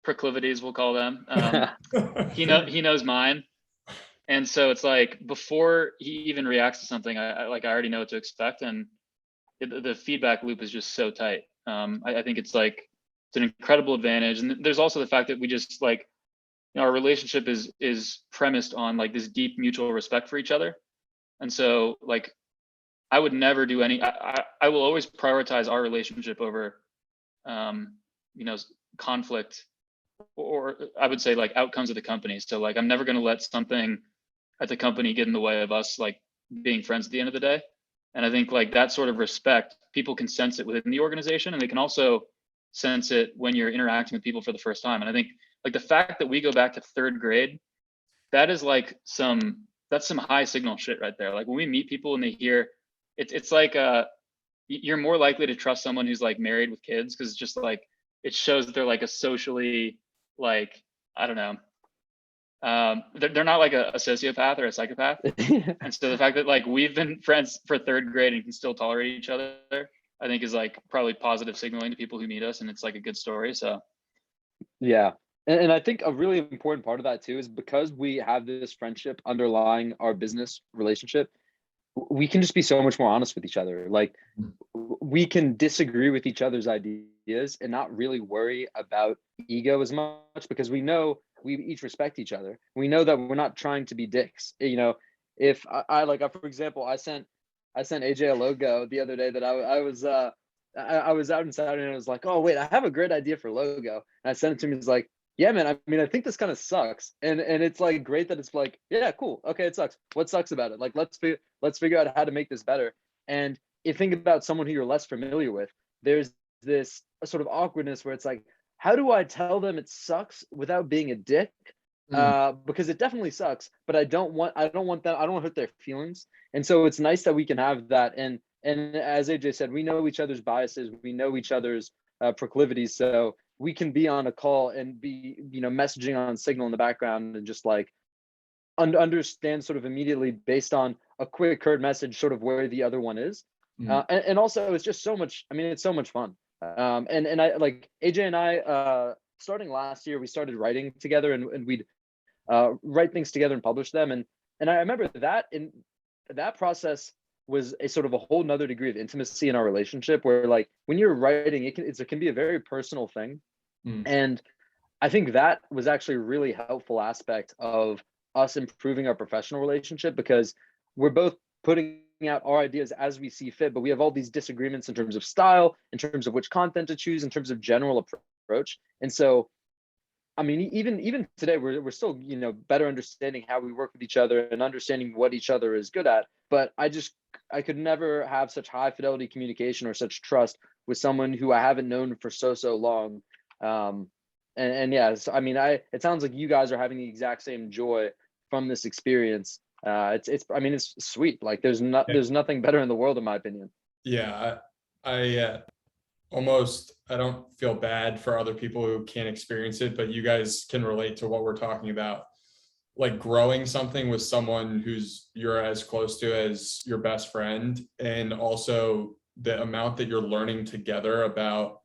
proclivities, we'll call them. He knows mine. And so it's like, before he even reacts to something, I already know what to expect. And the feedback loop is just so tight. I think it's an incredible advantage. And there's also the fact that we just like, our relationship is premised on like this deep mutual respect for each other. And so like, I would never do I will always prioritize our relationship over, conflict, or I would say like outcomes of the company. So like, I'm never going to let something at the company get in the way of us like being friends at the end of the day. And I think like that sort of respect, people can sense it within the organization, and they can also sense it when you're interacting with people for the first time. And I think like the fact that we go back to 3rd grade, that is like that's some high signal shit right there. Like when we meet people and they hear it's like you're more likely to trust someone who's like married with kids, because it's just like, it shows that they're like a socially, like, I don't know, they're not like a sociopath or a psychopath. And so the fact that like we've been friends for 3rd grade and can still tolerate each other, I think is like probably positive signaling to people who meet us, and it's like a good story. So yeah. And I think a really important part of that too is because we have this friendship underlying our business relationship, we can just be so much more honest with each other. Like, we can disagree with each other's ideas and not really worry about ego as much, because we know we each respect each other. We know that we're not trying to be dicks. If I for example, I sent AJ a logo the other day that I was out in Saturday, and I was like, oh wait, I have a great idea for logo. And I sent it to him. He's like, yeah, man, I mean, I think this kind of sucks. And it's like great that it's like, yeah, cool. Okay, it sucks. What sucks about it? Like, let's figure out how to make this better. And if think about someone who you're less familiar with, there's this sort of awkwardness where it's like, how do I tell them it sucks without being a dick? Because it definitely sucks, but I don't want to hurt their feelings. And so it's nice that we can have that. And as AJ said, we know each other's biases, we know each other's proclivities. So we can be on a call and be, messaging on Signal in the background and just like understand sort of immediately based on a quick heard message, sort of where the other one is. And also it's just so much, I mean, it's so much fun. And I like AJ and I, starting last year, we started writing together, and we'd write things together and publish them. And I remember that that process was a sort of a whole nother degree of intimacy in our relationship, where like when you're writing, it can be a very personal thing. And I think that was actually a really helpful aspect of us improving our professional relationship, because we're both putting out our ideas as we see fit, but we have all these disagreements in terms of style, in terms of which content to choose, in terms of general approach. And so, I mean, even today, we're still, you know, better understanding how we work with each other and understanding what each other is good at. But I could never have such high fidelity communication or such trust with someone who I haven't known for so long. And yeah, so, I mean, it sounds like you guys are having the exact same joy from this experience. I mean, it's sweet. Like there's nothing better in the world, in my opinion. Yeah, I I don't feel bad for other people who can't experience it, but you guys can relate to what we're talking about. Like growing something with someone who's you're as close to as your best friend, and also the amount that you're learning together about,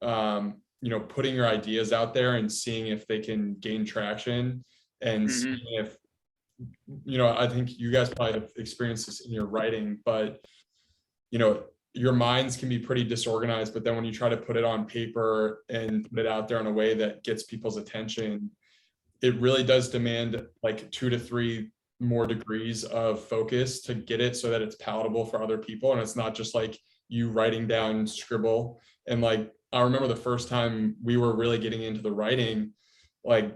you know, putting your ideas out there and seeing if they can gain traction, and seeing if, you know, I think you guys probably have experienced this in your writing, but, you know, your minds can be pretty disorganized, but then when you try to put it on paper and put it out there in a way that gets people's attention, it really does demand like 2 to 3 more degrees of focus to get it so that it's palatable for other people. And it's not just like you writing down scribble. And like, I remember the first time we were really getting into the writing, like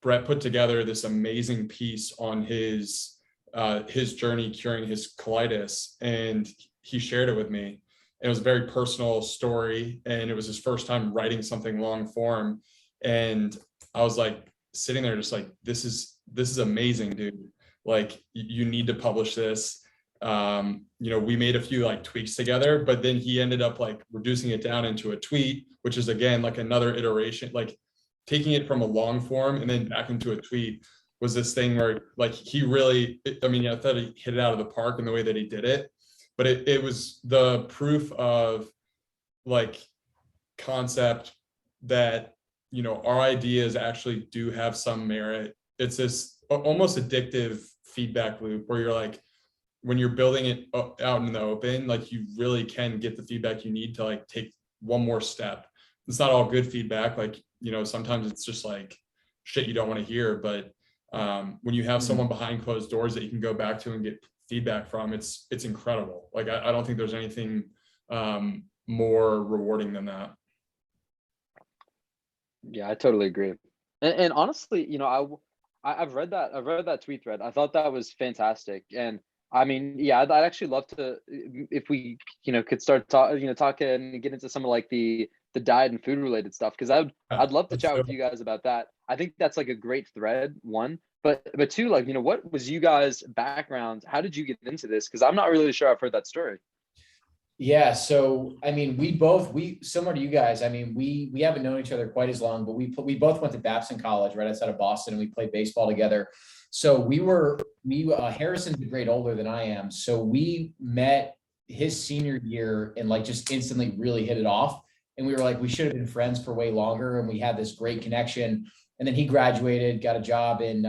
Brett put together this amazing piece on his journey curing his colitis, and he shared it with me. And it was a very personal story, and it was his first time writing something long form. And I was like sitting there just like, this is amazing, dude. Like you need to publish this. You know, we made a few like tweaks together, but then he ended up like reducing it down into a tweet, which is again like another iteration, like taking it from a long form and then back into a tweet was this thing where like he really, I mean, I thought he hit it out of the park in the way that he did it, but it was the proof of like concept that, you know, our ideas actually do have some merit. It's this almost addictive feedback loop where you're like, when you're building it out in the open, like you really can get the feedback you need to like take one more step. It's not all good feedback. Like, you know, sometimes it's just like shit you don't want to hear, but when you have someone behind closed doors that you can go back to and get feedback from, it's incredible. Like, I don't think there's anything more rewarding than that. Yeah, I totally agree. And honestly, you know, I've read that tweet thread. I thought that was fantastic. And I mean, yeah, I'd actually love to, if we, you know, could start talking and get into some of like the diet and food related stuff. Cause I'd love to chat with you guys about that. I think that's like a great thread, one, but two, like, you know, what was you guys' background? How did you get into this? Cause I'm not really sure I've heard that story. Yeah. So, I mean, we similar to you guys, I mean, we haven't known each other quite as long, but we both went to Babson College right outside of Boston, and we played baseball together. So Harrison's a grade older than I am. So we met his senior year and like just instantly really hit it off. And we were like, we should have been friends for way longer. And we had this great connection. And then he graduated, got a job in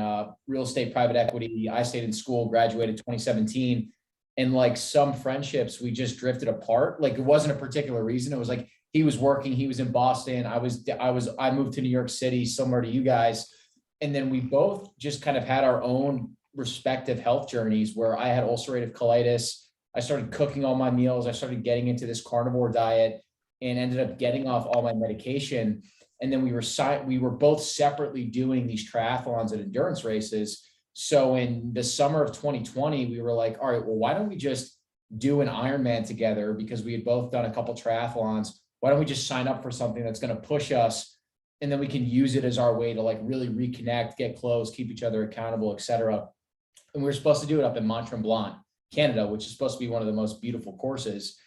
real estate, private equity. I stayed in school, graduated 2017. And like some friendships, we just drifted apart. Like it wasn't a particular reason. It was like, he was working, he was in Boston. I moved to New York City, similar to you guys. And then we both just kind of had our own respective health journeys where I had ulcerative colitis. I started cooking all my meals. I started getting into this carnivore diet and ended up getting off all my medication. And then we were both separately doing these triathlons and endurance races. So in the summer of 2020, we were like, all right, well, why don't we just do an Ironman together? Because we had both done a couple triathlons. Why don't we just sign up for something that's going to push us? And then we can use it as our way to like really reconnect, get close, keep each other accountable, et cetera. And we were supposed to do it up in Mont-Tremblant, Canada, which is supposed to be one of the most beautiful courses.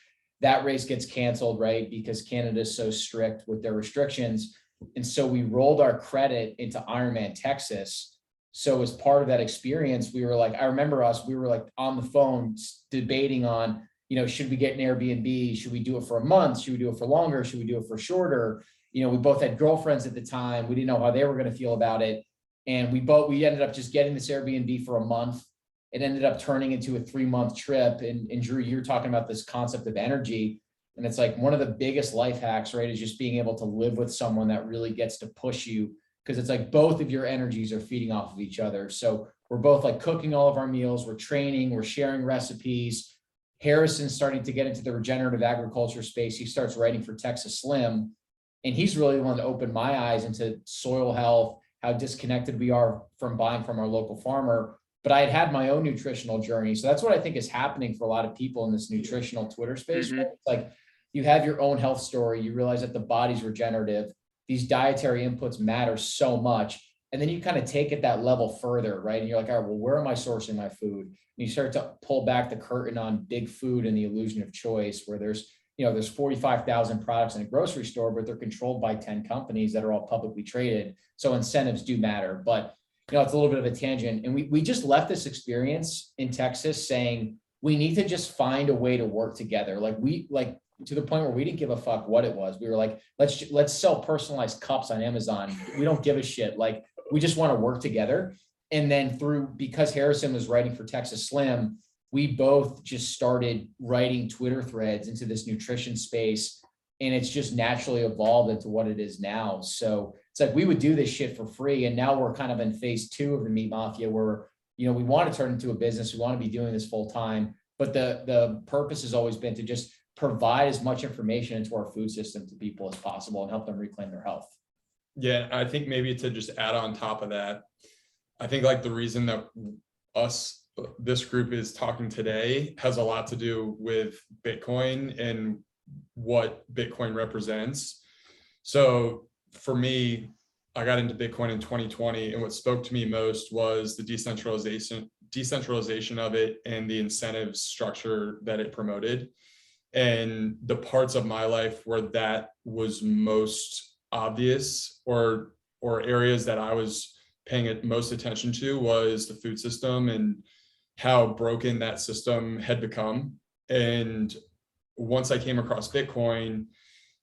That race gets canceled, right? Because Canada is so strict with their restrictions. And so we rolled our credit into Ironman Texas. So as part of that experience, we were like, I remember we were like on the phone debating on, you know, should we get an Airbnb? Should we do it for a month? Should we do it for longer? Should we do it for shorter? You know, we both had girlfriends at the time. We didn't know how they were going to feel about it. And we ended up just getting this Airbnb for a month. It ended up turning into a 3-month trip. And Drew, you're talking about this concept of energy. And it's like one of the biggest life hacks, right, is just being able to live with someone that really gets to push you, because it's like both of your energies are feeding off of each other. So we're both like cooking all of our meals, we're training, we're sharing recipes, Harrison's starting to get into the regenerative agriculture space. He starts writing for Texas Slim, and he's really the one that opened my eyes into soil health, how disconnected we are from buying from our local farmer. But I had my own nutritional journey. So that's what I think is happening for a lot of people in this nutritional Twitter space. Mhm. Right? It's like you have your own health story. You realize that the body's regenerative. These dietary inputs matter so much. And then you kind of take it that level further, right? And you're like, all right, well, where am I sourcing my food? And you start to pull back the curtain on big food and the illusion of choice, where there's 45,000 products in a grocery store, but they're controlled by 10 companies that are all publicly traded. So incentives do matter, but it's a little bit of a tangent. And we just left this experience in Texas saying, we need to just find a way to work together. To the point where we didn't give a fuck what it was. We were like, let's sell personalized cups on Amazon. We don't give a shit. Like, we just want to work together. And then because Harrison was writing for Texas Slim, we both just started writing Twitter threads into this nutrition space. And it's just naturally evolved into what it is now. So it's like, we would do this shit for free. And now we're kind of in phase 2 of the Meat Mafia, where, we want to turn into a business. We want to be doing this full time. But the purpose has always been to just provide as much information into our food system to people as possible and help them reclaim their health. Yeah, I think maybe to just add on top of that, I think like the reason that this group is talking today has a lot to do with Bitcoin and what Bitcoin represents. So for me, I got into Bitcoin in 2020, and what spoke to me most was the decentralization of it and the incentive structure that it promoted. And the parts of my life where that was most obvious, or areas that I was paying most attention to, was the food system and how broken that system had become. And once I came across Bitcoin,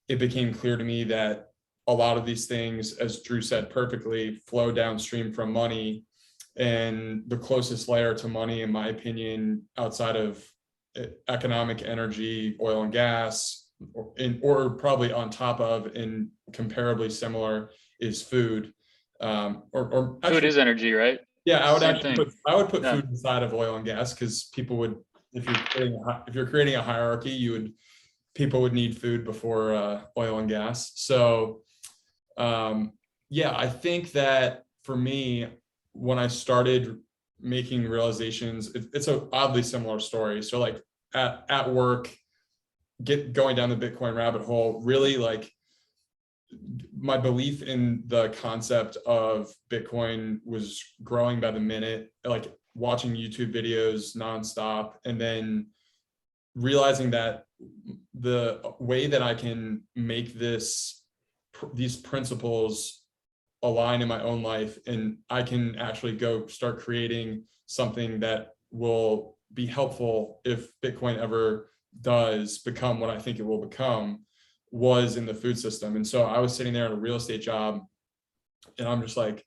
it became clear to me that a lot of these things, as Drew said perfectly, flow downstream from money. And the closest layer to money, in my opinion, outside of economic energy, oil and gas, or probably on top of and comparably similar, is food. Or actually, Food is energy, right? Yeah, I would Same actually thing. put food inside of oil and gas, because people would, if you're creating a hierarchy, people would need food before oil and gas. So yeah, I think that for me, when I started making realizations, it's a oddly similar story. So like at work, going down the Bitcoin rabbit hole, really, like, my belief in the concept of Bitcoin was growing by the minute, like watching YouTube videos nonstop, and then realizing that the way that I can make these principles align in my own life, and I can actually go start creating something that will be helpful if Bitcoin ever does become what I think it will become, was in the food system. And so I was sitting there at a real estate job, and I'm just like,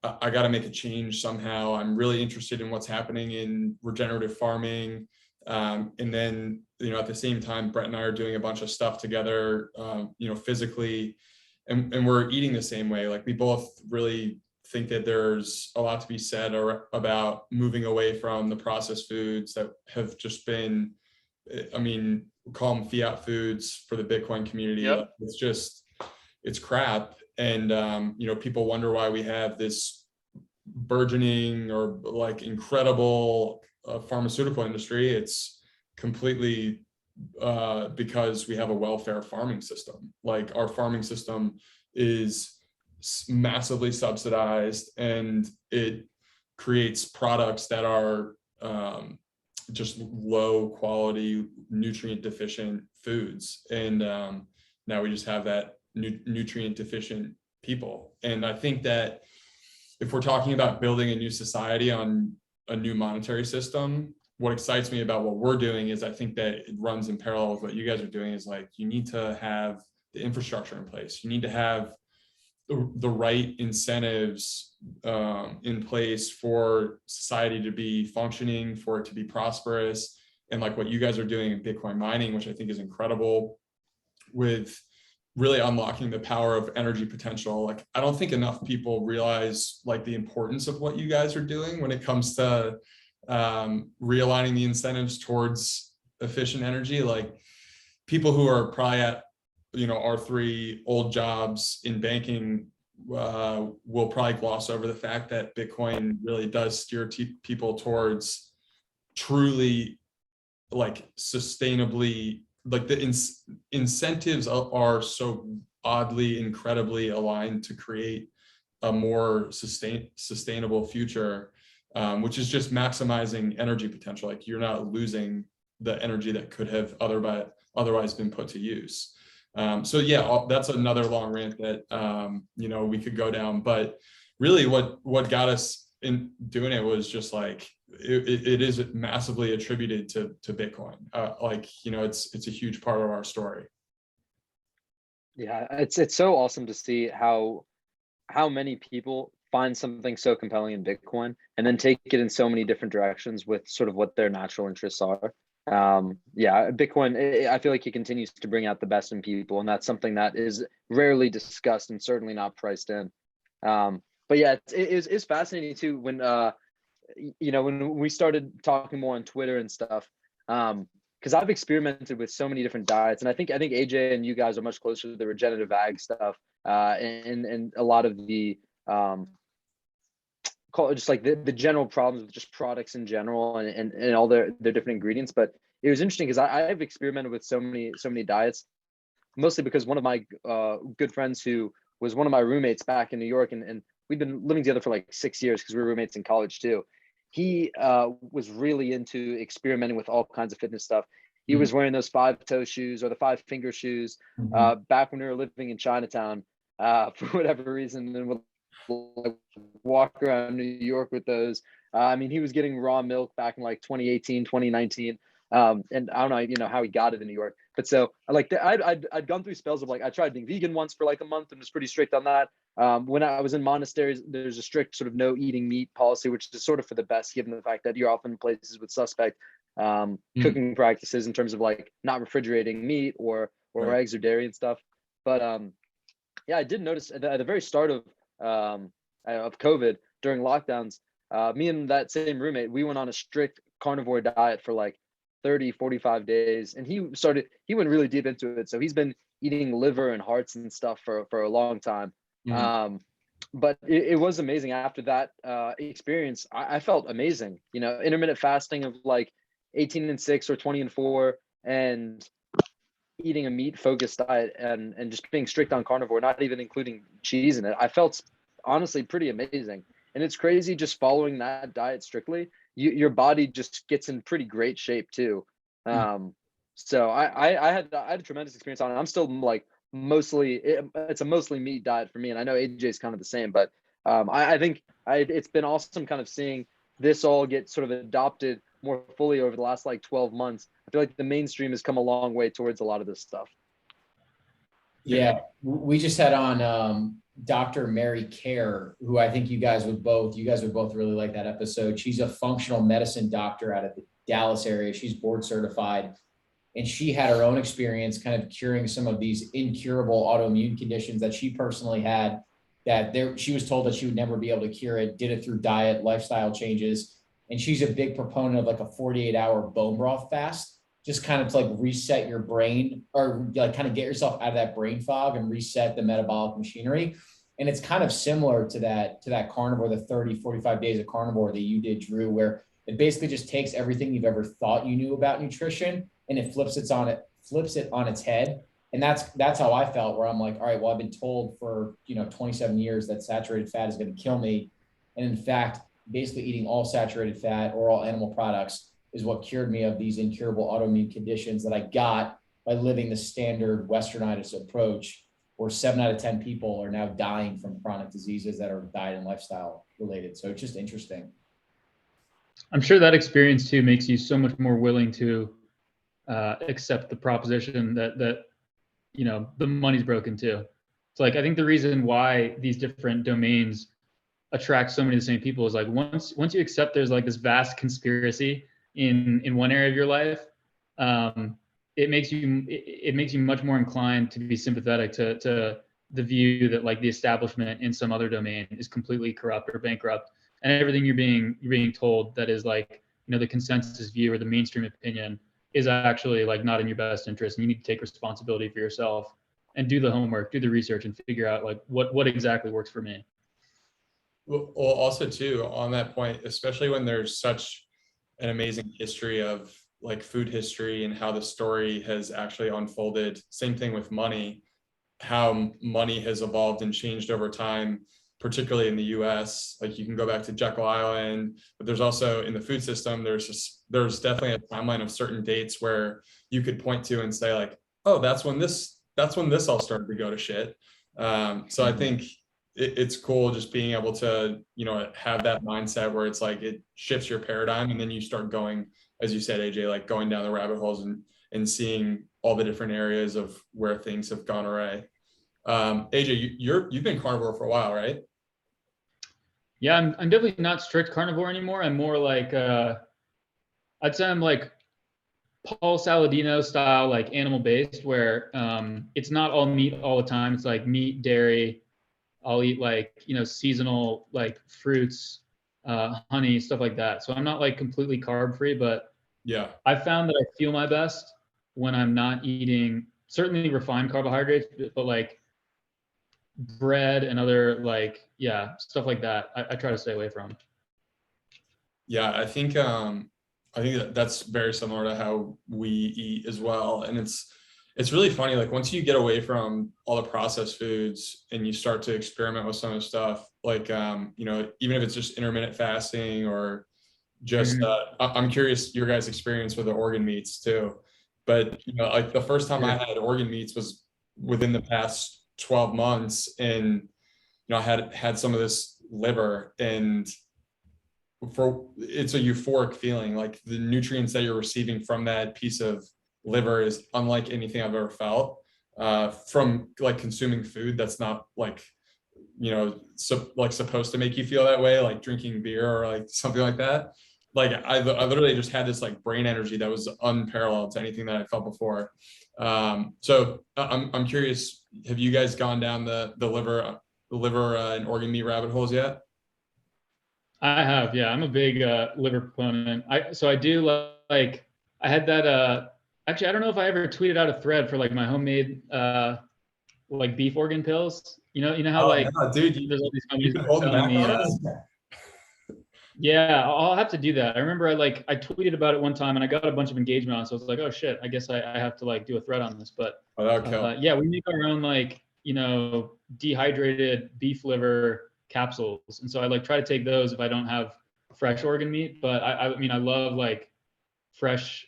I got to make a change somehow. I'm really interested in what's happening in regenerative farming. And then, at the same time, Brett and I are doing a bunch of stuff together, physically, and we're eating the same way. Like, we both really think that there's a lot to be said about moving away from the processed foods that have just been, we call them fiat foods for the Bitcoin community. Yep. It's crap. And, people wonder why we have this burgeoning or like incredible pharmaceutical industry. It's completely because we have a welfare farming system. Like, our farming system is massively subsidized, and it creates products that are just low quality, nutrient deficient foods. And now we just have that nutrient deficient people. And I think that if we're talking about building a new society on a new monetary system, what excites me about what we're doing is I think that it runs in parallel with what you guys are doing. Is like, you need to have the infrastructure in place. You need to have the right incentives in place for society to be functioning, for it to be prosperous. And like what you guys are doing in Bitcoin mining, which I think is incredible, with really unlocking the power of energy potential. Like, I don't think enough people realize like the importance of what you guys are doing when it comes to realigning the incentives towards efficient energy. Like people who are probably at, our 3 old jobs in banking will probably gloss over the fact that Bitcoin really does steer people towards truly like sustainably, like the incentives are so oddly, incredibly aligned to create a more sustainable future, which is just maximizing energy potential. Like you're not losing the energy that could have otherwise been put to use. So yeah, that's another long rant that we could go down, but really what got us in doing it was just like it is massively attributed to Bitcoin. It's a huge part of our story. Yeah, it's so awesome to see how many people find something so compelling in Bitcoin and then take it in so many different directions with sort of what their natural interests are. Yeah, Bitcoin, I feel like it continues to bring out the best in people, and that's something that is rarely discussed and certainly not priced in. But yeah, it's fascinating too when when we started talking more on Twitter and stuff, because I've experimented with so many different diets, and I think AJ and you guys are much closer to the regenerative ag stuff, and a lot of the just like the general problems with just products in general and all their different ingredients. But it was interesting because I've experimented with so many diets, mostly because one of my good friends who was one of my roommates back in New York, and we've been living together for like 6 years because we were roommates in college too. He was really into experimenting with all kinds of fitness stuff. He was wearing those 5-toe shoes or the 5-finger shoes back when we were living in Chinatown for whatever reason, and would walk around New York with those. I mean, he was getting raw milk back in like 2018, 2019. And I don't know, how he got it in New York. But so I'd gone through spells of like, I tried being vegan once for like a month and was pretty strict on that. When I was in monasteries, there's a strict sort of no eating meat policy, which is sort of for the best, given the fact that you're often in places with suspect cooking practices in terms of like not refrigerating meat or Right. eggs or dairy and stuff. But yeah, I did notice at the very start of COVID during lockdowns, me and that same roommate, we went on a strict carnivore diet for like 30-45 days, and he went really deep into it. So he's been eating liver and hearts and stuff for a long time. But it was amazing. After that experience, I felt amazing. Intermittent fasting of like 18-6 or 20-4, and eating a meat focused diet and just being strict on carnivore, not even including cheese in it. I felt honestly pretty amazing. And it's crazy just following that diet strictly. Your body just gets in pretty great shape too. So I had a tremendous experience on it. I'm still like it's a mostly meat diet for me. And I know AJ's kind of the same, but I think it's been awesome kind of seeing this all get sort of adopted more fully over the last like 12 months. I feel like the mainstream has come a long way towards a lot of this stuff. Yeah, we just had on Dr. Mary Kerr, who I think you guys would both really like that episode. She's a functional medicine doctor out of the Dallas area. She's board certified, and she had her own experience kind of curing some of these incurable autoimmune conditions that she personally had, she was told that she would never be able to cure it, did it through diet, lifestyle changes. And she's a big proponent of like a 48-hour bone broth fast, just kind of to like reset your brain, or like kind of get yourself out of that brain fog and reset the metabolic machinery. And it's kind of similar to that carnivore, the 30-45 days of carnivore that you did, Drew, where it basically just takes everything you've ever thought you knew about nutrition and it flips it on its head. And that's how I felt, where I'm like, all right, well, I've been told for 27 years that saturated fat is going to kill me. And in fact, basically eating all saturated fat or all animal products is what cured me of these incurable autoimmune conditions that I got by living the standard westernized approach, where 7 out of 10 people are now dying from chronic diseases that are diet and lifestyle related. So it's just interesting. I'm sure that experience too makes you so much more willing to accept the proposition that the money's broken too. It's like, I think the reason why these different domains attract so many of the same people is like, once you accept there's like this vast conspiracy in one area of your life, it makes you much more inclined to be sympathetic to the view that like the establishment in some other domain is completely corrupt or bankrupt, and everything you're being told that is like the consensus view or the mainstream opinion is actually like not in your best interest. And you need to take responsibility for yourself and do the homework, do the research, and figure out like what exactly works for me. Well, also too, on that point, especially when there's such an amazing history of like food history and how the story has actually unfolded. Same thing with money, how money has evolved and changed over time, particularly in the US. Like you can go back to Jekyll Island, but there's also in the food system, there's definitely a timeline of certain dates where you could point to and say like, oh, that's when this all started to go to shit. So I think it's cool just being able to, you know, have that mindset where it's like it shifts your paradigm, and then you start going, as you said, AJ, like going down the rabbit holes and seeing all the different areas of where things have gone awry. AJ, you've been carnivore for a while, right? Yeah, I'm definitely not strict carnivore anymore. I'm more like I'd say I'm like Paul Saladino style, like animal based, where it's not all meat all the time. It's like meat, dairy. I'll eat like, you know, seasonal like fruits, honey, stuff like that. So I'm not like completely carb free, but Yeah, I found that I feel my best when I'm not eating certainly refined carbohydrates, but like bread and other like, yeah, stuff like that. I try to stay away from. yeah, I think that's very similar to how we eat as well. And it's really funny, like once you get away from all the processed foods and you start to experiment with some of the stuff, like you know, even if it's just intermittent fasting or just I'm curious your guys' experience with the organ meats too. But you know, like the first time I had organ meats was within the past 12 months, and you know, I had some of this liver, and it's a euphoric feeling. Like the nutrients that you're receiving from that piece of liver is unlike anything I've ever felt from like consuming food that's not like, you know, like supposed to make you feel that way, like drinking beer or like something like that. Like I literally just had this like brain energy that was unparalleled to anything that I felt before. So I'm curious, have you guys gone down the liver and organ meat rabbit holes yet? I have, yeah. I'm a big liver proponent. So I do like I had that actually I don't know if I ever tweeted out a thread for like my homemade like beef organ pills. You know how like no, dude, there's all these companies you've been holding selling back me. on us? Yeah, I'll have to do that. I remember I tweeted about it one time and I got a bunch of engagement on it. So I was like, oh shit, I guess I have to like do a thread on this. But yeah, we make our own like, you know, dehydrated beef liver capsules. And so I like try to take those if I don't have fresh organ meat. But I mean, I love like fresh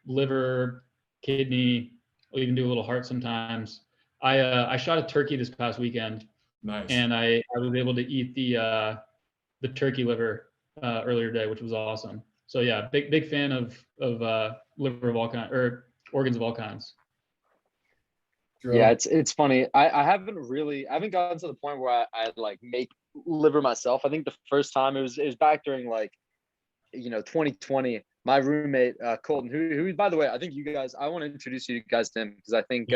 liver, kidney. I'll even do a little heart sometimes. I shot a turkey this past weekend. Nice. And I was able to eat the turkey liver earlier today, which was awesome. So yeah, big fan of liver of all kinds or organs of all kinds. Yeah, it's funny. I haven't gotten to the point where I like make liver myself. I think the first time it was back during like, you know, 2020. My roommate Colton, who by the way, I think I want to introduce you guys to him because I think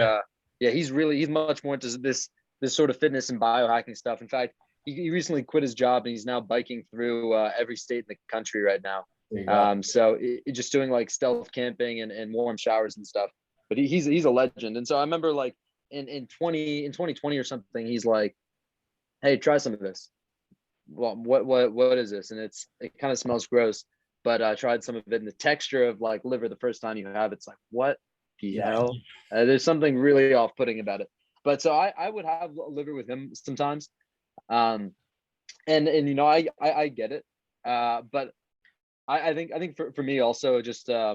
he's much more into this sort of fitness and biohacking stuff. In fact, he recently quit his job and he's now biking through every state in the country right now. So just doing like stealth camping and warm showers and stuff. But he's a legend. And so I remember like in 2020 or something, he's like, hey, try some of this. Well, what is this? And it kind of smells gross, but I tried some of it, and the texture of like liver the first time you have, it's like, what the hell? There's something really off-putting about it. But so I would have liver with him sometimes. And you know, I get it. But I think for me also just I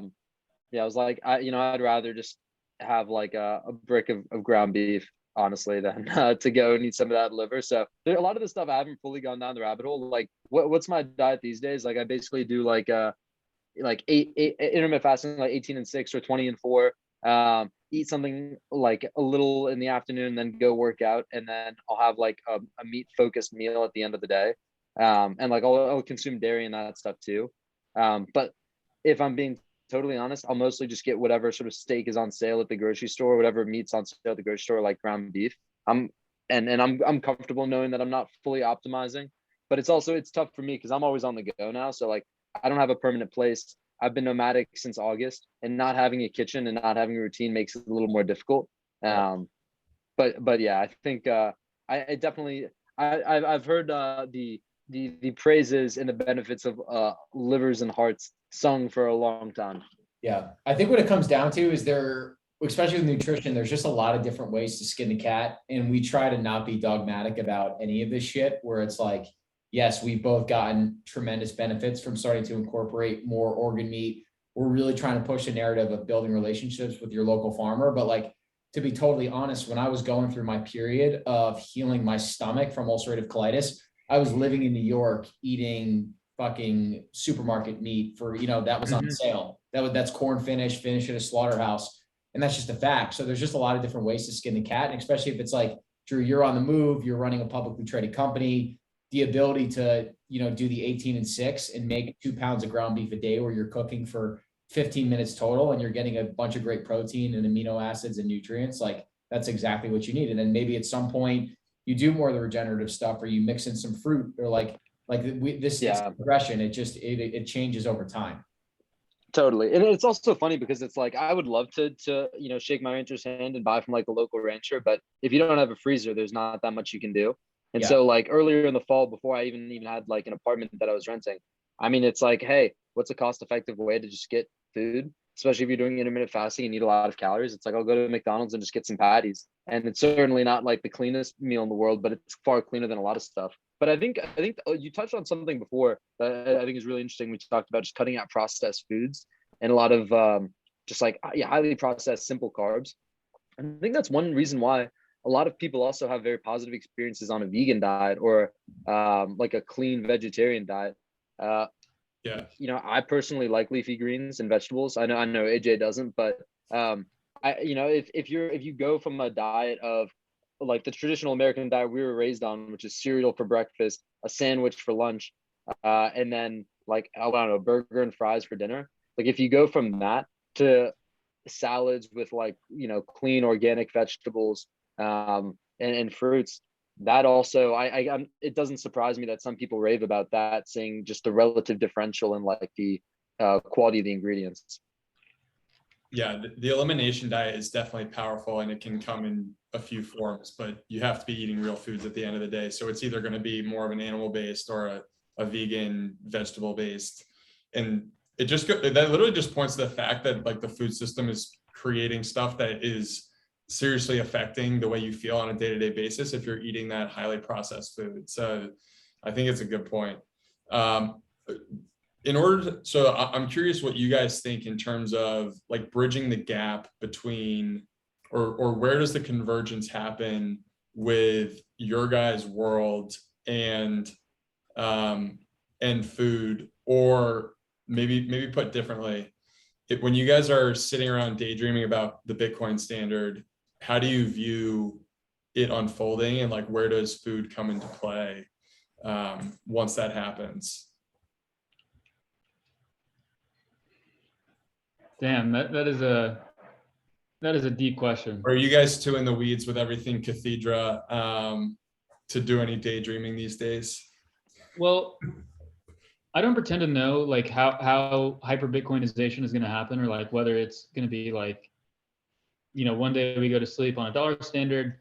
was like, I'd rather just have like a brick of ground beef, honestly, than to go and eat some of that liver. So a lot of the stuff I haven't fully gone down the rabbit hole. Like what's my diet these days? Like I basically do like eight intermittent fasting, like 18 and 6 or 20 and 4. Eat something like a little in the afternoon, then go work out, and then I'll have like a meat focused meal at the end of the day. And like I'll consume dairy and that stuff too. But if I'm being totally honest, I'll mostly just get whatever sort of steak is on sale at the grocery store, whatever meat's on sale at the grocery store, like ground beef. I'm comfortable knowing that I'm not fully optimizing, but it's tough for me because I'm always on the go now. So like I don't have a permanent place. I've been nomadic since August, and not having a kitchen and not having a routine makes it a little more difficult. But yeah, I think I definitely I've heard the praises and the benefits of livers and hearts sung for a long time. Yeah, I think what it comes down to is especially with nutrition, there's just a lot of different ways to skin the cat. And we try to not be dogmatic about any of this shit where it's like, yes, we've both gotten tremendous benefits from starting to incorporate more organ meat. We're really trying to push a narrative of building relationships with your local farmer. But like, to be totally honest, when I was going through my period of healing my stomach from ulcerative colitis, I was living in New York eating fucking supermarket meat for, that was on sale. That's corn finished at a slaughterhouse. And that's just a fact. So there's just a lot of different ways to skin the cat. And especially if it's like, Drew, you're on the move, you're running a publicly traded company, the ability to, do the 18-6 and make 2 pounds of ground beef a day where you're cooking for 15 minutes total and you're getting a bunch of great protein and amino acids and nutrients, like that's exactly what you need. And then maybe at some point you do more of the regenerative stuff or you mix in some fruit or this is progression. It changes over time. Totally. And it's also funny because it's like, I would love to shake my rancher's hand and buy from like a local rancher, but if you don't have a freezer, there's not that much you can do. And so like earlier in the fall, before I even had like an apartment that I was renting, I mean, it's like, hey, what's a cost effective way to just get food? Especially if you're doing intermittent fasting and need a lot of calories. It's like, I'll go to McDonald's and just get some patties. And it's certainly not like the cleanest meal in the world, but it's far cleaner than a lot of stuff. But I think you touched on something before that I think is really interesting. We talked about just cutting out processed foods and a lot of highly processed simple carbs. And I think that's one reason why a lot of people also have very positive experiences on a vegan diet or like a clean vegetarian diet. I personally like leafy greens and vegetables. I know AJ doesn't, but if you go from a diet of like the traditional American diet we were raised on, which is cereal for breakfast, a sandwich for lunch, and then like, I don't know, burger and fries for dinner. Like if you go from that to salads with like, clean organic vegetables and fruits, that also, it doesn't surprise me that some people rave about that, saying just the relative differential in like the quality of the ingredients. Yeah, the elimination diet is definitely powerful and it can come in a few forms, but you have to be eating real foods at the end of the day. So it's either going to be more of an animal-based or a vegan, vegetable-based. And that literally just points to the fact that like the food system is creating stuff that is seriously affecting the way you feel on a day-to-day basis if you're eating that highly processed food. So I think it's a good point. So I'm curious what you guys think in terms of like bridging the gap between, or where does the convergence happen with your guys' world and food, or maybe put differently, when you guys are sitting around daydreaming about the Bitcoin standard, how do you view it unfolding and like where does food come into play once that happens? Damn, that is a deep question. Are you guys too in the weeds with everything Cathedra to do any daydreaming these days? Well, I don't pretend to know like how hyper Bitcoinization is going to happen, or like whether it's going to be like, one day we go to sleep on a dollar standard,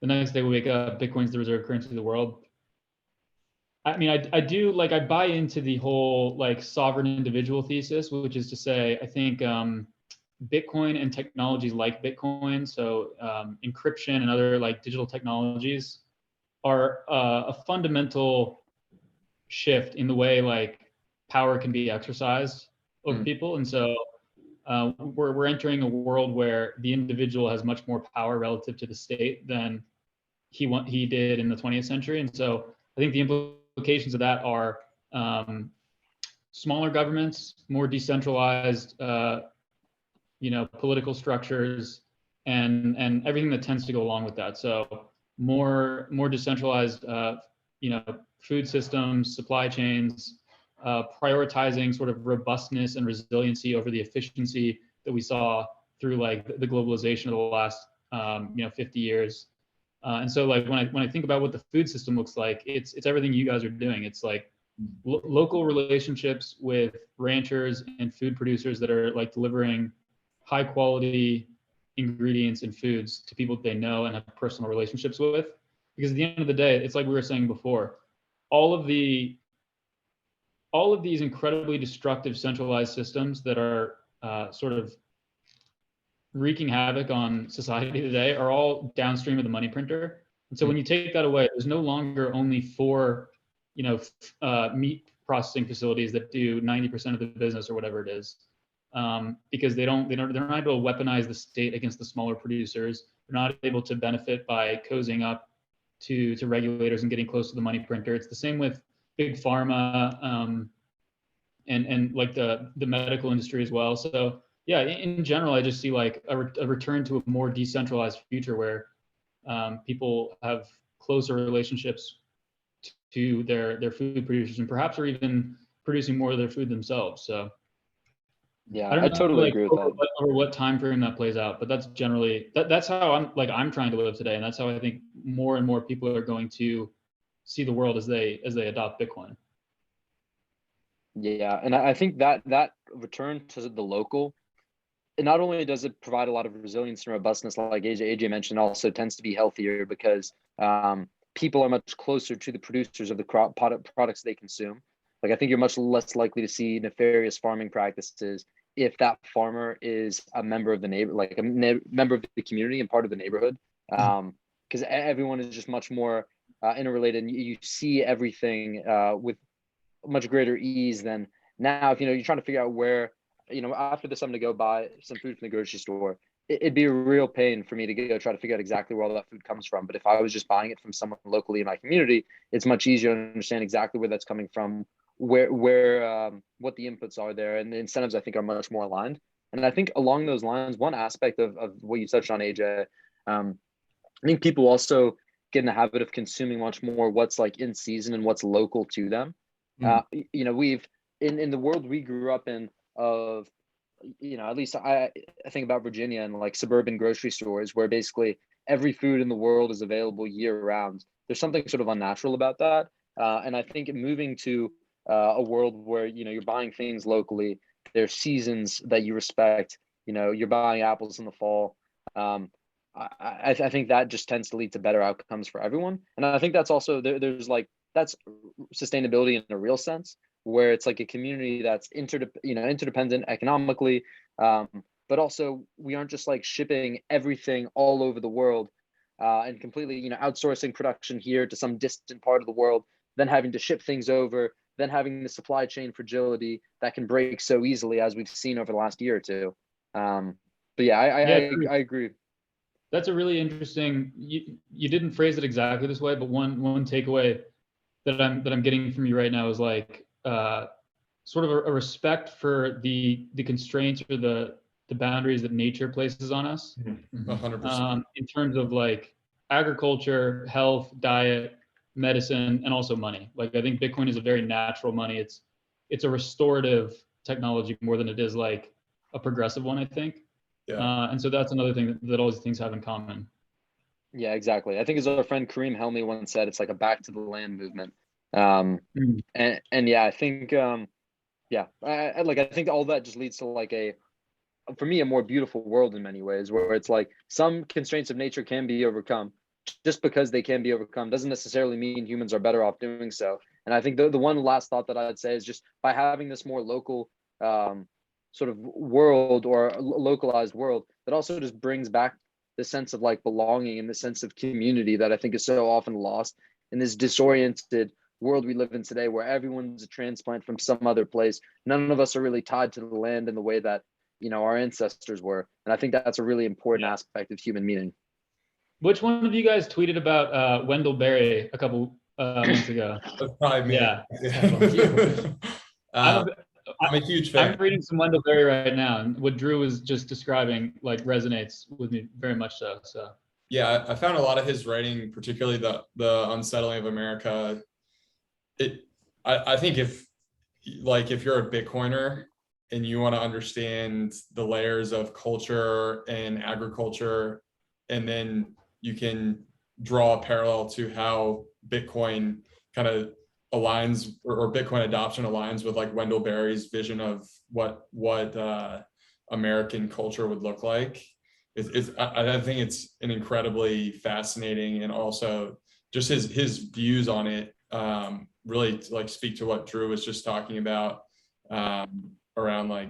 the next day we wake up, Bitcoin's the reserve currency of the world. I mean, I do like, I buy into the whole like sovereign individual thesis, which is to say, I think Bitcoin and technologies like Bitcoin, so encryption and other like digital technologies are a fundamental shift in the way like power can be exercised over people. And so we're entering a world where the individual has much more power relative to the state than he did in the 20th century. And so I think the implications of that are smaller governments, more decentralized, political structures, and everything that tends to go along with that. So more decentralized, food systems, supply chains, prioritizing sort of robustness and resiliency over the efficiency that we saw through like the globalization of the last 50 years. And so like when I think about what the food system looks like, it's everything you guys are doing. It's like local relationships with ranchers and food producers that are like delivering high quality ingredients and foods to people they know and have personal relationships with. Because at the end of the day, it's like we were saying before, all of these incredibly destructive centralized systems that are sort of wreaking havoc on society today are all downstream of the money printer. And so when you take that away, there's no longer only 4, meat processing facilities that do 90% of the business or whatever it is, because they're not able to weaponize the state against the smaller producers. They're not able to benefit by cozying up to regulators and getting close to the money printer. It's the same with big pharma and like the medical industry as well. So yeah, in general, I just see like a return to a more decentralized future where people have closer relationships to their food producers and perhaps are even producing more of their food themselves. So yeah, I don't I know totally like, agree with that. over what time frame that plays out, but that's generally that's how I'm trying to live today, and that's how I think more and more people are going to see the world as they adopt Bitcoin. Yeah, and I think that return to the local, and not only does it provide a lot of resilience and robustness, like AJ mentioned, also tends to be healthier because people are much closer to the producers of the products they consume. Like I think you're much less likely to see nefarious farming practices if that farmer is a member of the member of the community and part of the neighborhood. Because everyone is just much more interrelated, and you see everything with much greater ease than now. If you're trying to figure out where, after this, I'm going to go buy some food from the grocery store. It'd be a real pain for me to go try to figure out exactly where all that food comes from. But if I was just buying it from someone locally in my community, it's much easier to understand exactly where that's coming from, where what the inputs are there, and the incentives I think are much more aligned. And I think along those lines, one aspect of what you touched on, AJ, I think people also get in the habit of consuming much more what's like in season and what's local to them. We've in the world we grew up in of, at least I think about Virginia and like suburban grocery stores where basically every food in the world is available year round. There's something sort of unnatural about that. And I think moving to a world where, you're buying things locally, there's seasons that you respect, you're buying apples in the fall. I think that just tends to lead to better outcomes for everyone. And I think that's also there's like, that's sustainability in a real sense, where it's like a community that's interdependent economically, but also we aren't just like shipping everything all over the world and completely outsourcing production here to some distant part of the world, then having to ship things over, then having the supply chain fragility that can break so easily, as we've seen over the last year or two. But yeah, I agree. That's a really interesting. You didn't phrase it exactly this way, but one takeaway that I'm getting from you right now is like sort of a respect for the constraints or the boundaries that nature places on us. 100%. In terms of like agriculture, health, diet, medicine, and also money. Like I think Bitcoin is a very natural money. It's a restorative technology more than it is like a progressive one, I think. Yeah. And so that's another thing that all these things have in common. Yeah, exactly. I think as our friend Kareem Helmy once said, it's like a back to the land movement. And yeah, I think I think all that just leads to like for me, a more beautiful world in many ways, where it's like some constraints of nature can be overcome. Just because they can be overcome doesn't necessarily mean humans are better off doing so. And I think the one last thought that I'd say is just by having this more local sort of world or localized world, that also just brings back the sense of like belonging and the sense of community that I think is so often lost in this disoriented world we live in today, where everyone's a transplant from some other place. None of us are really tied to the land in the way that our ancestors were. And I think that's a really important aspect of human meaning. Which one of you guys tweeted about Wendell Berry a couple months ago? That's probably me. Yeah. I'm a huge fan. I'm reading some Wendell Berry right now, and what Drew was just describing like resonates with me very much so. So yeah, I found a lot of his writing, particularly the Unsettling of America. I think if you're a Bitcoiner and you want to understand the layers of culture and agriculture, and then you can draw a parallel to how Bitcoin kind of aligns, or Bitcoin adoption aligns with like Wendell Berry's vision of what American culture would look like. I think it's an incredibly fascinating, and also just his views on it really like speak to what Drew was just talking about around like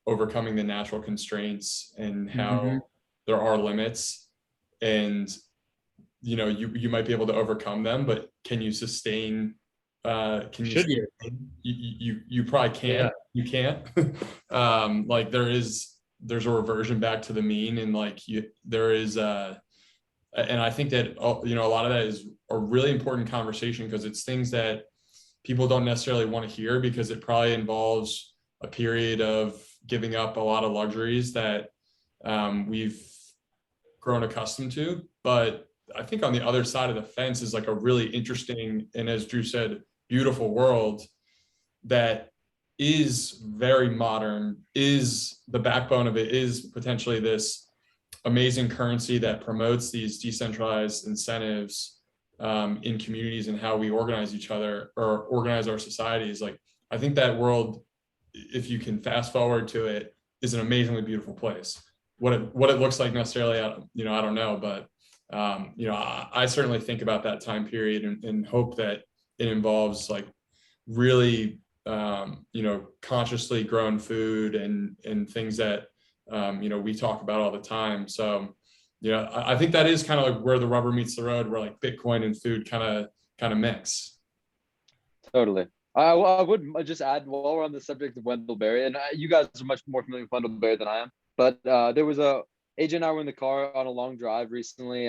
overcoming the natural constraints and how there are limits, and you might be able to overcome them, but can you sustain you probably can't. You can't. Like there's a reversion back to the mean, and like there is and I think that a lot of that is a really important conversation, because it's things that people don't necessarily want to hear, because it probably involves a period of giving up a lot of luxuries that we've grown accustomed to. But I think on the other side of the fence is like a really interesting, and as Drew said, beautiful world that is very modern, is the backbone of it, is potentially this amazing currency that promotes these decentralized incentives in communities and how we organize each other or organize our societies. Like, I think that world, if you can fast forward to it, is an amazingly beautiful place. What it looks like necessarily, I don't know, but I certainly think about that time period and hope that it involves like really consciously grown food and things that we talk about all the time. So I think that is kind of like where the rubber meets the road, where like Bitcoin and food kind of mix. Totally. I would just add, while we're on the subject of Wendell Berry, and you guys are much more familiar with Wendell Berry than I am, but there was AJ and I were in the car on a long drive recently,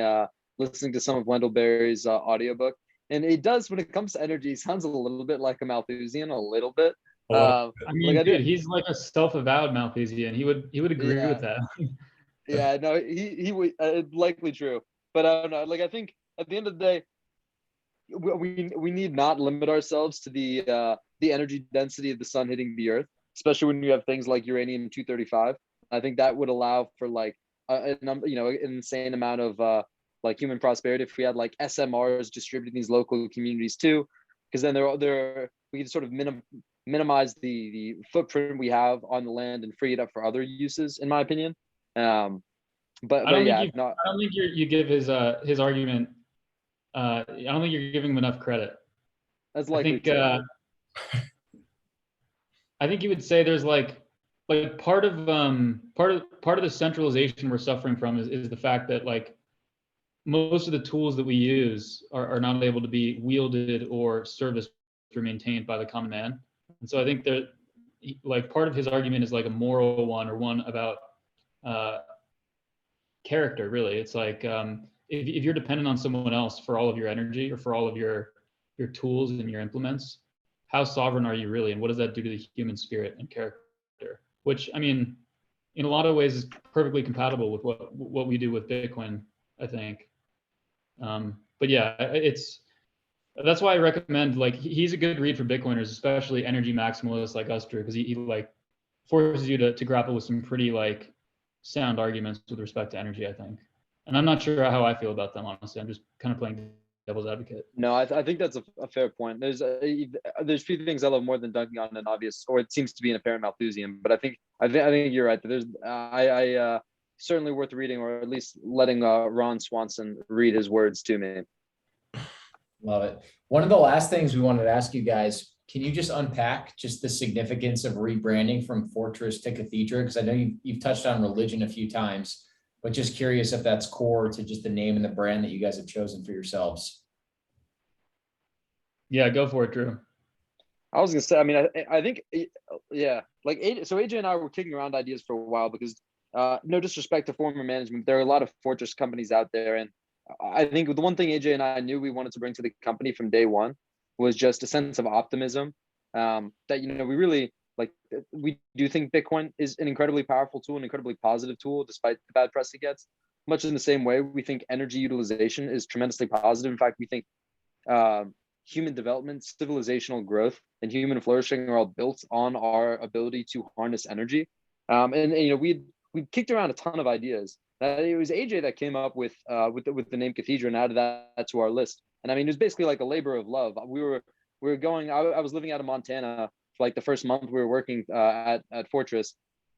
listening to some of Wendell Berry's audiobook. And it does, when it comes to energy, sounds a little bit like a Malthusian, a little bit. I mean, dude, he's like a self-avowed Malthusian. He would agree with that. Yeah, no, he would, likely true. But I don't know. Like, I think at the end of the day, we need not limit ourselves to the energy density of the sun hitting the earth, especially when you have things like uranium-235. I think that would allow for like an insane amount of like human prosperity if we had like SMRs distributed in these local communities too, because then we can sort of minimize the footprint we have on the land and free it up for other uses, in my opinion. I don't think you give his argument. I don't think you're giving him enough credit. That's likely. I think you would say there's like part of the centralization we're suffering from is the fact that like most of the tools that we use are not able to be wielded or serviced or maintained by the common man. And so I think that like part of his argument is like a moral one, or one about character, really. It's like if you're dependent on someone else for all of your energy or for all of your tools and your implements, how sovereign are you really? And what does that do to the human spirit and character? Which, I mean, in a lot of ways is perfectly compatible with what we do with Bitcoin, I think. But yeah, that's why I recommend, like, he's a good read for Bitcoiners, especially energy maximalists like us, Drew, because he like forces you to grapple with some pretty like sound arguments with respect to energy, I think. And I'm not sure how I feel about them, honestly. I'm just kind of playing devil's advocate. No, I think that's a fair point. There's few things I love more than dunking on an obvious, or it seems to be an apparent Malthusian. But I think you're right. There's certainly worth reading, or at least letting Ron Swanson read his words to me. Love it. One of the last things we wanted to ask you guys, can you just unpack just the significance of rebranding from Fortress to Cathedra? Because I know you've touched on religion a few times, but just curious if that's core to just the name and the brand that you guys have chosen for yourselves. Yeah, go for it, Drew. I was gonna say, I mean, I think, yeah, like AJ and I were kicking around ideas for a while, because no disrespect to former management, there are a lot of Fortress companies out there, and I think the one thing AJ and I knew we wanted to bring to the company from day one was just a sense of optimism. That we really we do think Bitcoin is an incredibly powerful tool, an incredibly positive tool, despite the bad press it gets. Much in the same way, we think energy utilization is tremendously positive. In fact, we think human development, civilizational growth, and human flourishing are all built on our ability to harness energy. We kicked around a ton of ideas. It was AJ that came up with the name Cathedra and added that to our list. And I mean, it was basically like a labor of love. We were we were going. I was living out of Montana for like the first month we were working at Fortress,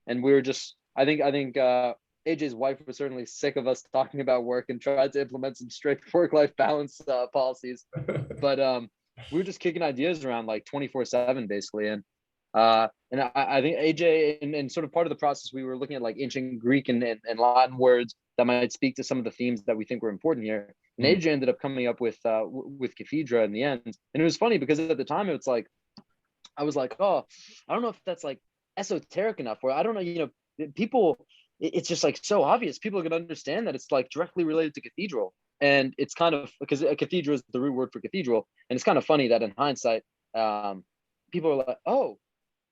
and we were just. I think AJ's wife was certainly sick of us talking about work and tried to implement some strict work-life balance policies. But we were just kicking ideas around like 24/7 basically. And I think AJ and sort of part of the process, we were looking at like ancient Greek and Latin words that might speak to some of the themes that we think were important here. And AJ ended up coming up with Cathedra in the end. And it was funny because at the time it's like, I was like, oh, I don't know if that's like esoteric enough, or I don't know, people, it's just like so obvious. People are going to understand that it's like directly related to cathedral. And it's kind of, because a cathedra is the root word for cathedral. And it's kind of funny that in hindsight, people are like, oh,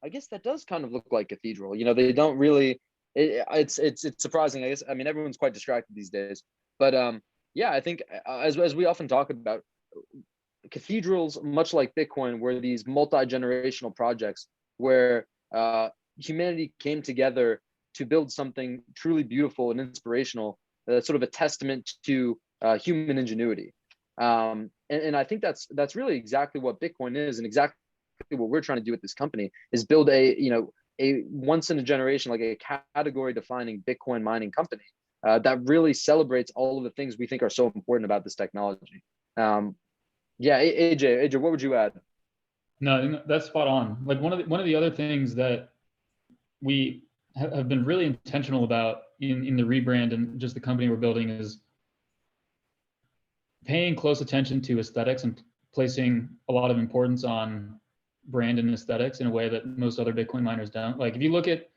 I guess that does kind of look like cathedral. They don't really, it's surprising. I guess, I mean, everyone's quite distracted these days, but yeah, I think as we often talk about, cathedrals, much like Bitcoin, were these multi-generational projects where humanity came together to build something truly beautiful and inspirational, sort of a testament to human ingenuity. And I think that's really exactly what Bitcoin is, and exactly what we're trying to do at this company is build a once in a generation, like a category defining Bitcoin mining company that really celebrates all of the things we think are so important about this technology. Yeah, AJ, what would you add? No, that's spot on. Like one of the other things that we have been really intentional about in the rebrand and just the company we're building is paying close attention to aesthetics and placing a lot of importance on brand and aesthetics in a way that most other Bitcoin miners don't. Like if you look at,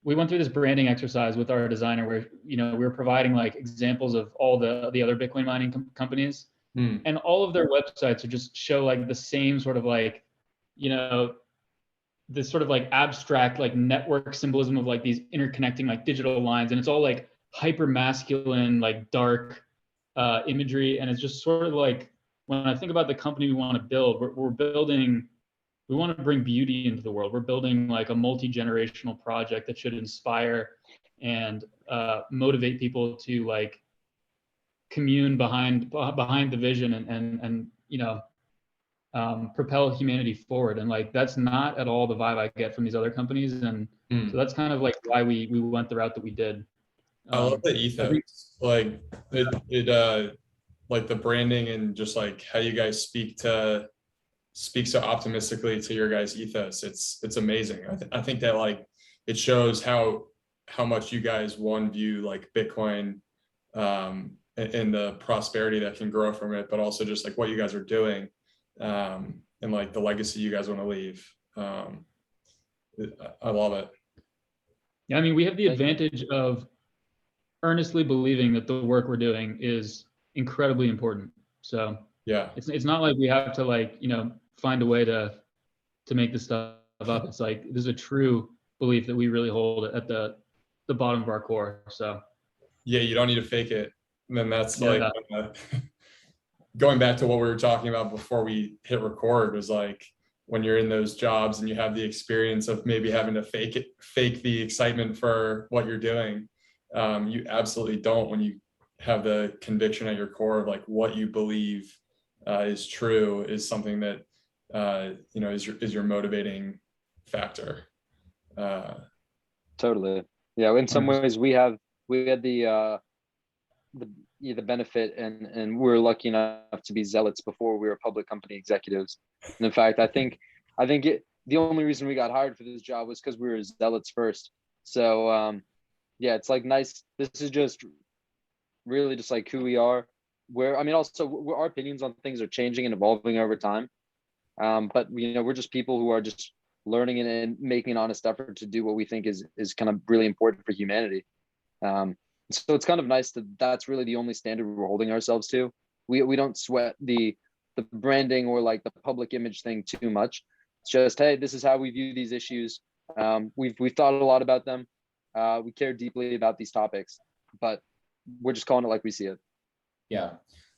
we went through this branding exercise with our designer where, we were providing like examples of all the other Bitcoin mining companies. And all of their websites are just show like the same sort of like, this sort of like abstract, like network symbolism of like these interconnecting like digital lines. And it's all like hyper masculine, like dark imagery. And it's just sort of like, when I think about the company we want to build, we're building, we want to bring beauty into the world. We're building like a multi-generational project that should inspire and motivate people to like commune behind the vision and propel humanity forward. And like that's not at all the vibe I get from these other companies. And so that's kind of like why we went the route that we did. I love the ethos, like it like the branding and just like how you guys speak so optimistically to your guys' ethos. It's amazing. I think that like it shows how much you guys view like Bitcoin and the prosperity that can grow from it, but also just like what you guys are doing and like the legacy you guys want to leave. I love it. Yeah, I mean, we have the advantage of earnestly believing that the work we're doing is incredibly important. So yeah, it's not like we have to like, find a way to make this stuff up. It's like, there's a true belief that we really hold at the bottom of our core. So yeah, you don't need to fake it. And then that's like going back to what we were talking about before we hit record, was like when you're in those jobs and you have the experience of maybe having to fake the excitement for what you're doing. You absolutely don't when you have the conviction at your core of like what you believe is true, is something that is your motivating factor. Totally. Yeah. In some ways we had the benefit and we're lucky enough to be zealots before we were public company executives. And in fact, I think the only reason we got hired for this job was because we were zealots first. So yeah, it's like nice. This is just really just like who we are. Also our opinions on things are changing and evolving over time. But we're just people who are just learning and making an honest effort to do what we think is kind of really important for humanity. So it's kind of nice that's really the only standard we're holding ourselves to. We don't sweat the branding or like the public image thing too much. It's just, hey, this is how we view these issues. We've thought a lot about them. We care deeply about these topics, but we're just calling it like we see it. Yeah.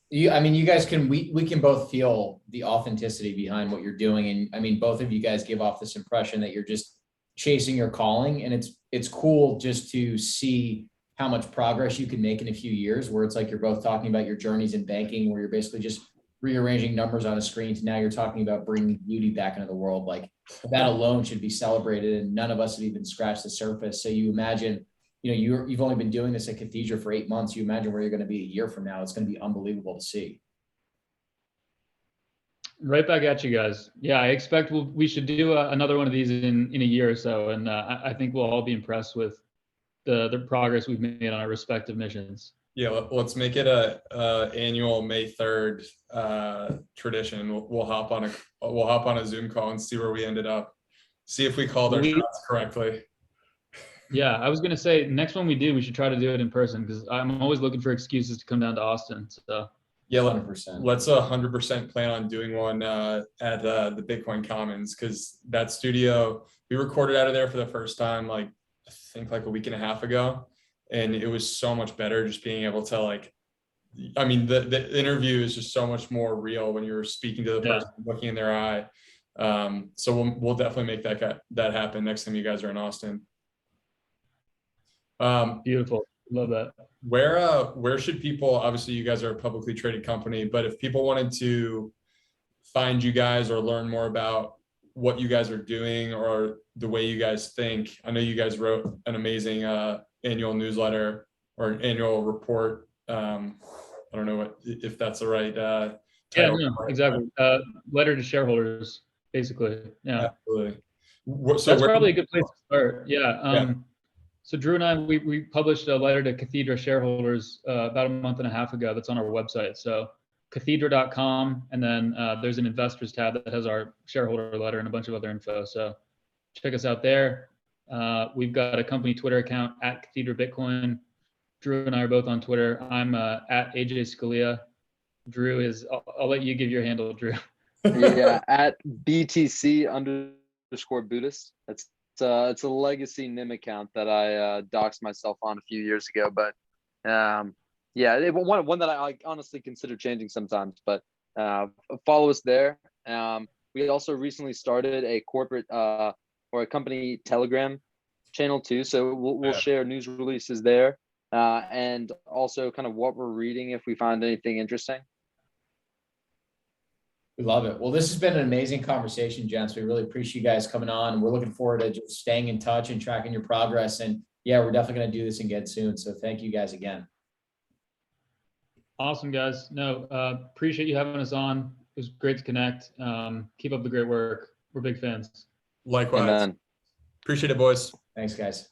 You guys we can both feel the authenticity behind what you're doing. And I mean, both of you guys give off this impression that you're just chasing your calling. And it's cool just to see how much progress you can make in a few years, where it's like you're both talking about your journeys in banking, where you're basically just rearranging numbers on a screen to now you're talking about bringing beauty back into the world. Like that alone should be celebrated, and none of us have even scratched the surface. So you imagine, you've only been doing this at Cathedra for 8 months. You imagine where you're going to be a year from now. It's going to be unbelievable to see. Right back at you guys. Yeah, I expect we should do another one of these in a year or so, and I think we'll all be impressed with the progress we've made on our respective missions. Yeah, let's make it a annual May 3rd tradition. We'll hop on a Zoom call and see where we ended up. See if we called our shots correctly. Yeah, I was gonna say next one we do, we should try to do it in person because I'm always looking for excuses to come down to Austin. So yeah, 100%. Let's 100% plan on doing one at the Bitcoin Commons, because that studio, we recorded out of there for the first time, like I think like a week and a half ago. And it was so much better just being able to the interview is just so much more real when you're speaking to the person, looking in their eye. So we'll definitely make that happen next time you guys are in Austin. Beautiful. Love that. Where should people, obviously you guys are a publicly traded company, but if people wanted to find you guys or learn more about what you guys are doing or the way you guys think, I know you guys wrote an amazing annual newsletter or an annual report. I don't know if that's the right title. Yeah, no, exactly. Letter to shareholders, basically. Yeah. Absolutely. So that's probably a good place to start. Yeah. So Drew and I, we published a letter to Cathedra shareholders about a month and a half ago. That's on our website. So cathedra.com, and then there's an investors tab that has our shareholder letter and a bunch of other info. So check us out there. We've got a company Twitter account at Cathedra Bitcoin. Drew and I are both on Twitter. I'm at AJ Scalia. Drew is, I'll let you give your handle, Drew. Yeah, at BTC_Buddhist. It's a legacy NIM account that I doxed myself on a few years ago, but yeah, one that I honestly consider changing sometimes, but follow us there. We also recently started a corporate or a company Telegram channel too, so we'll share news releases there, and also kind of what we're reading if we find anything interesting. We love it. Well, this has been an amazing conversation, gents. We really appreciate you guys coming on. We're looking forward to just staying in touch and tracking your progress. And yeah, we're definitely going to do this again soon. So thank you guys again. Awesome, guys. No, appreciate you having us on. It was great to connect. Keep up the great work. We're big fans. Likewise. Amen. Appreciate it, boys. Thanks, guys.